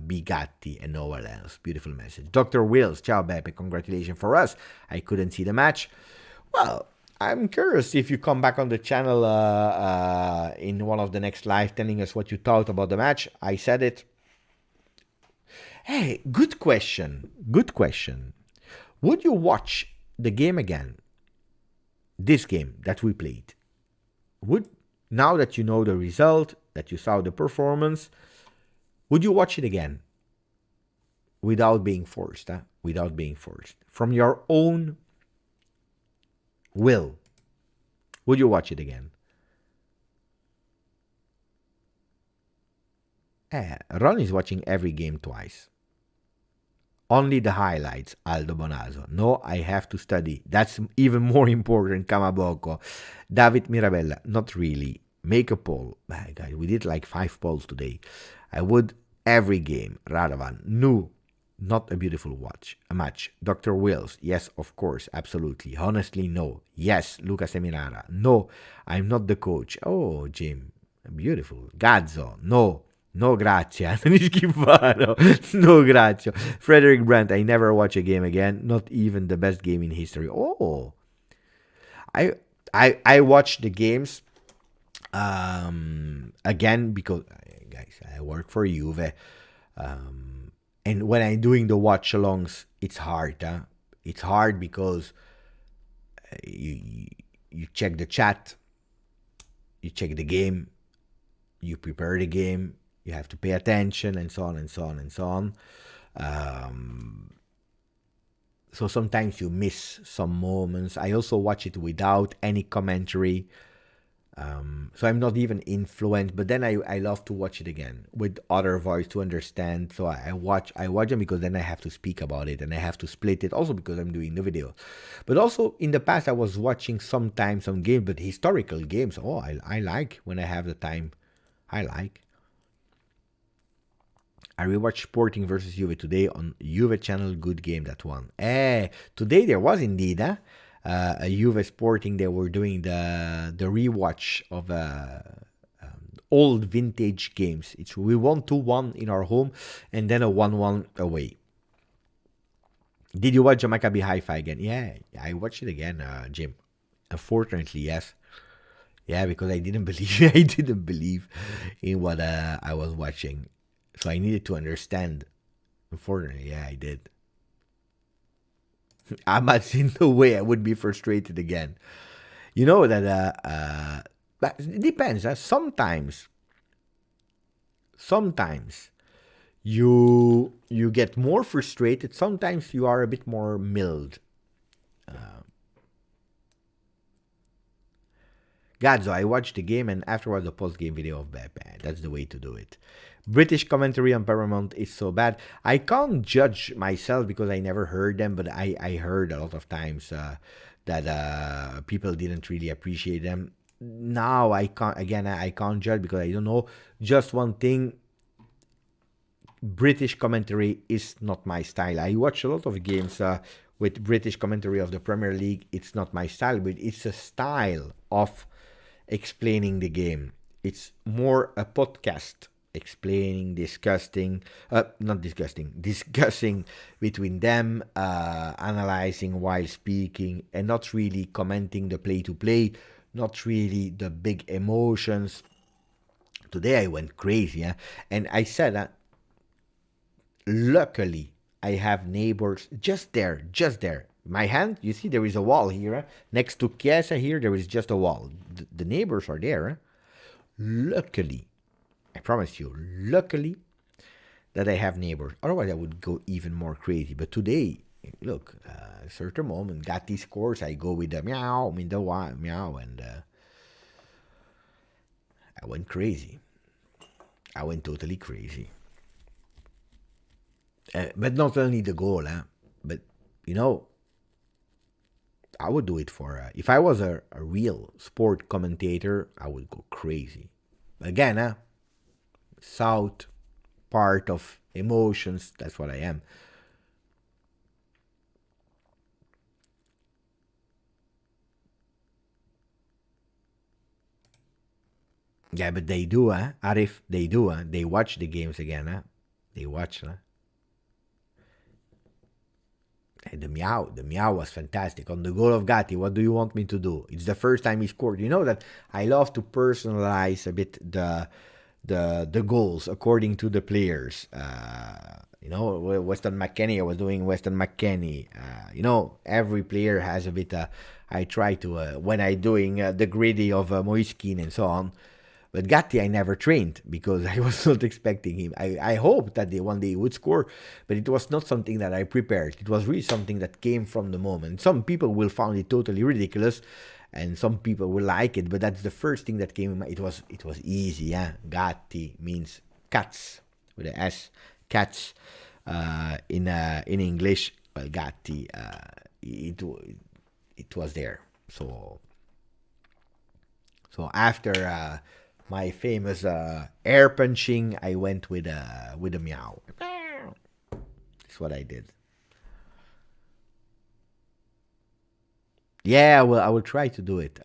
be Gatti and no one else. Beautiful message. Dr. Wills, ciao Beppe, congratulations for us. I couldn't see the match. Well, I'm curious if you come back on the channel in one of the next live telling us what you thought about the match. I said it. Hey, good question. Good question. Would you watch the game again? This game that we played. Now that you know the result, that you saw the performance, would you watch it again? Without being forced, huh? Without being forced. From your own will. Would you watch it again? Ron is watching every game twice. Only the highlights, Aldo Bonazo. No, I have to study. That's even more important, Kamaboko. David Mirabella, not really. Make a poll. Guys, we did like 5 polls today. I would every game. Radovan, no, not a beautiful match. Dr. Wills, yes, of course, absolutely. Honestly, no. Yes, Luca Seminara. No, I'm not the coach. Oh, Jim, beautiful. Gazzo, no. No grazie, Anthony Schifaro. No grazie. Frederick Brandt, I never watch a game again. Not even the best game in history. Oh. I watch the games again because, guys, I work for Juve. And when I'm doing the watch-alongs, it's hard. Huh? It's hard because you check the chat, you check the game, you prepare the game, you have to pay attention, and so on and so on and so on. So sometimes you miss some moments. I also watch it without any commentary. So I'm not even influenced, but then I love to watch it again with other voice to understand. So I watch them because then I have to speak about it and I have to split it also because I'm doing the video. But also in the past I was watching sometimes some games, but historical games. Oh, I like when I have the time. I like. I rewatched Sporting versus Juve today on Juve channel. Good game, that one. Today there was indeed a Juve Sporting. They were doing the rewatch of old vintage games. We won 2-1 in our home and then a 1-1 away. Did you watch Maccabi Haifa again? Yeah, I watched it again, Jim. Unfortunately, yes. Yeah, because I didn't believe in what I was watching. So I needed to understand. Unfortunately, yeah, I did. I'm not in no way I would be frustrated again. You know that but it depends. Sometimes you get more frustrated. Sometimes you are a bit more mild. Gazzo, I watched the game and afterwards a post-game video of Beppe. That's the way to do it. British commentary on Paramount is so bad. I can't judge myself because I never heard them, but I heard a lot of times that people didn't really appreciate them. Now I can't judge because I don't know. Just one thing, British commentary is not my style. I watch a lot of games with British commentary of the Premier League. It's not my style, but it's a style of explaining the game. It's more a podcast explaining, discussing between them, analyzing while speaking, and not really commenting the play-to-play, not really the big emotions. Today I went crazy, and I said that luckily I have neighbors just there. My hand, you see, there is a wall here. Next to Kessie here, there is just a wall. The neighbors are there. Luckily, I promise you, luckily that I have neighbors. Otherwise, I would go even more crazy. But today, look, a certain moment, Gatti scores, I go with the meow, meow, and I went crazy. I went totally crazy. But not only the goal, but, you know, I would do it for, if I was a real sport commentator, I would go crazy. Again, South part of emotions, that's what I am. Yeah, but they do, Arif, they do, they watch the games again, They watch, The meow was fantastic. On the goal of Gatti, what do you want me to do? It's the first time he scored. You know that I love to personalize a bit the goals according to the players. You know, Weston McKennie, I was doing Weston McKennie. You know, every player has a bit, I try to, when I doing the gritty of Moiskin and so on. But Gatti, I never trained because I was not expecting him. I hoped that one day he would score, but it was not something that I prepared. It was really something that came from the moment. Some people will find it totally ridiculous, and some people will like it. But that's the first thing that came in my. It was easy. Gatti means cats with an S, cats in English. Well, Gatti, it was there. So after. My famous air punching, I went with a meow. That's what I did. Yeah, well, I will try to do it.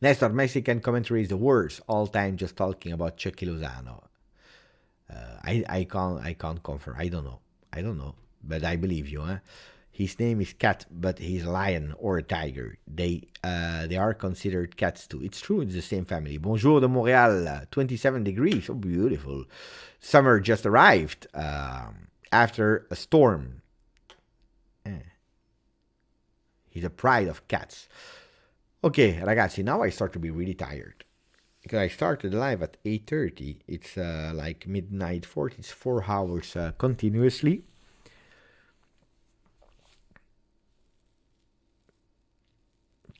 Nestor, Mexican commentary is the worst all time. Just talking about Chucky Lozano. I can't confirm. I don't know, but I believe you. His name is Cat, but he's a lion or a tiger. They are considered cats too. It's true, it's the same family. Bonjour de Montréal, 27 degrees, so beautiful. Summer just arrived after a storm. He's a pride of cats. Okay, ragazzi, now I start to be really tired. Because I started live at 8:30. It's like midnight 40. It's 4 hours continuously.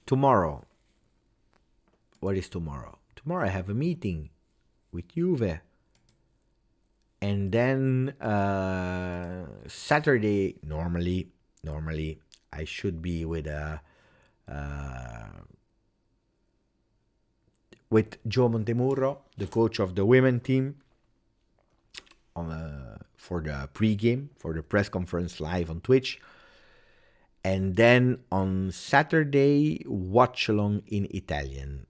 Tomorrow. What is tomorrow? Tomorrow I have a meeting with Juve. And then Saturday, normally I should be with Joe Montemurro, the coach of the women team, for the pre-game, for the press conference live on Twitch. And then on Saturday, watch along in Italian.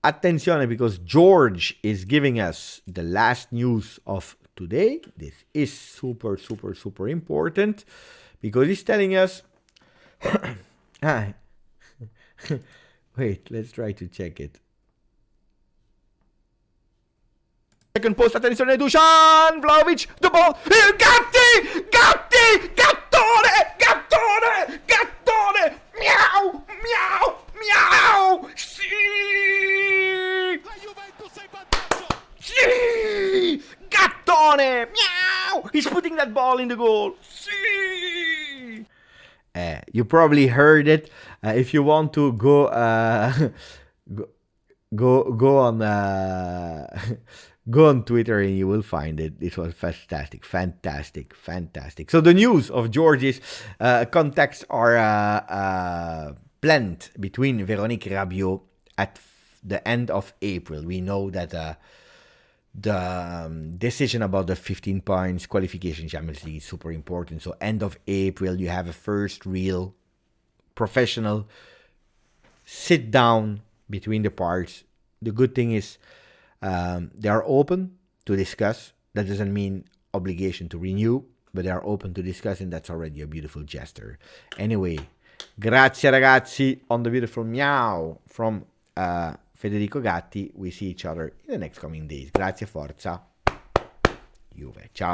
Attenzione, because George is giving us the last news of today. This is super, super, super important because he's telling us. Wait, let's try to check it. Second post, attenzione, Dusan Vlahovic, the ball, Gatti, Gattone, meow, sì, la Juventus è in vantaggio, sì, Gattone, meow, he's putting that ball in the goal, sì. You probably heard it. If you want to go on. Go on Twitter and you will find it. It was fantastic. So the news of George's contacts are planned between Véronique Rabiot at the end of April. We know that the decision about the 15 points qualification Champions League is super important. So end of April, you have a first real professional sit down between the parts. The good thing is they are open to discuss. That doesn't mean obligation to renew, but they are open to discuss, and that's already a beautiful gesture. Anyway, grazie ragazzi on the beautiful meow from Federico Gatti. We see each other in the next coming days. Grazie, forza Juve. Ciao.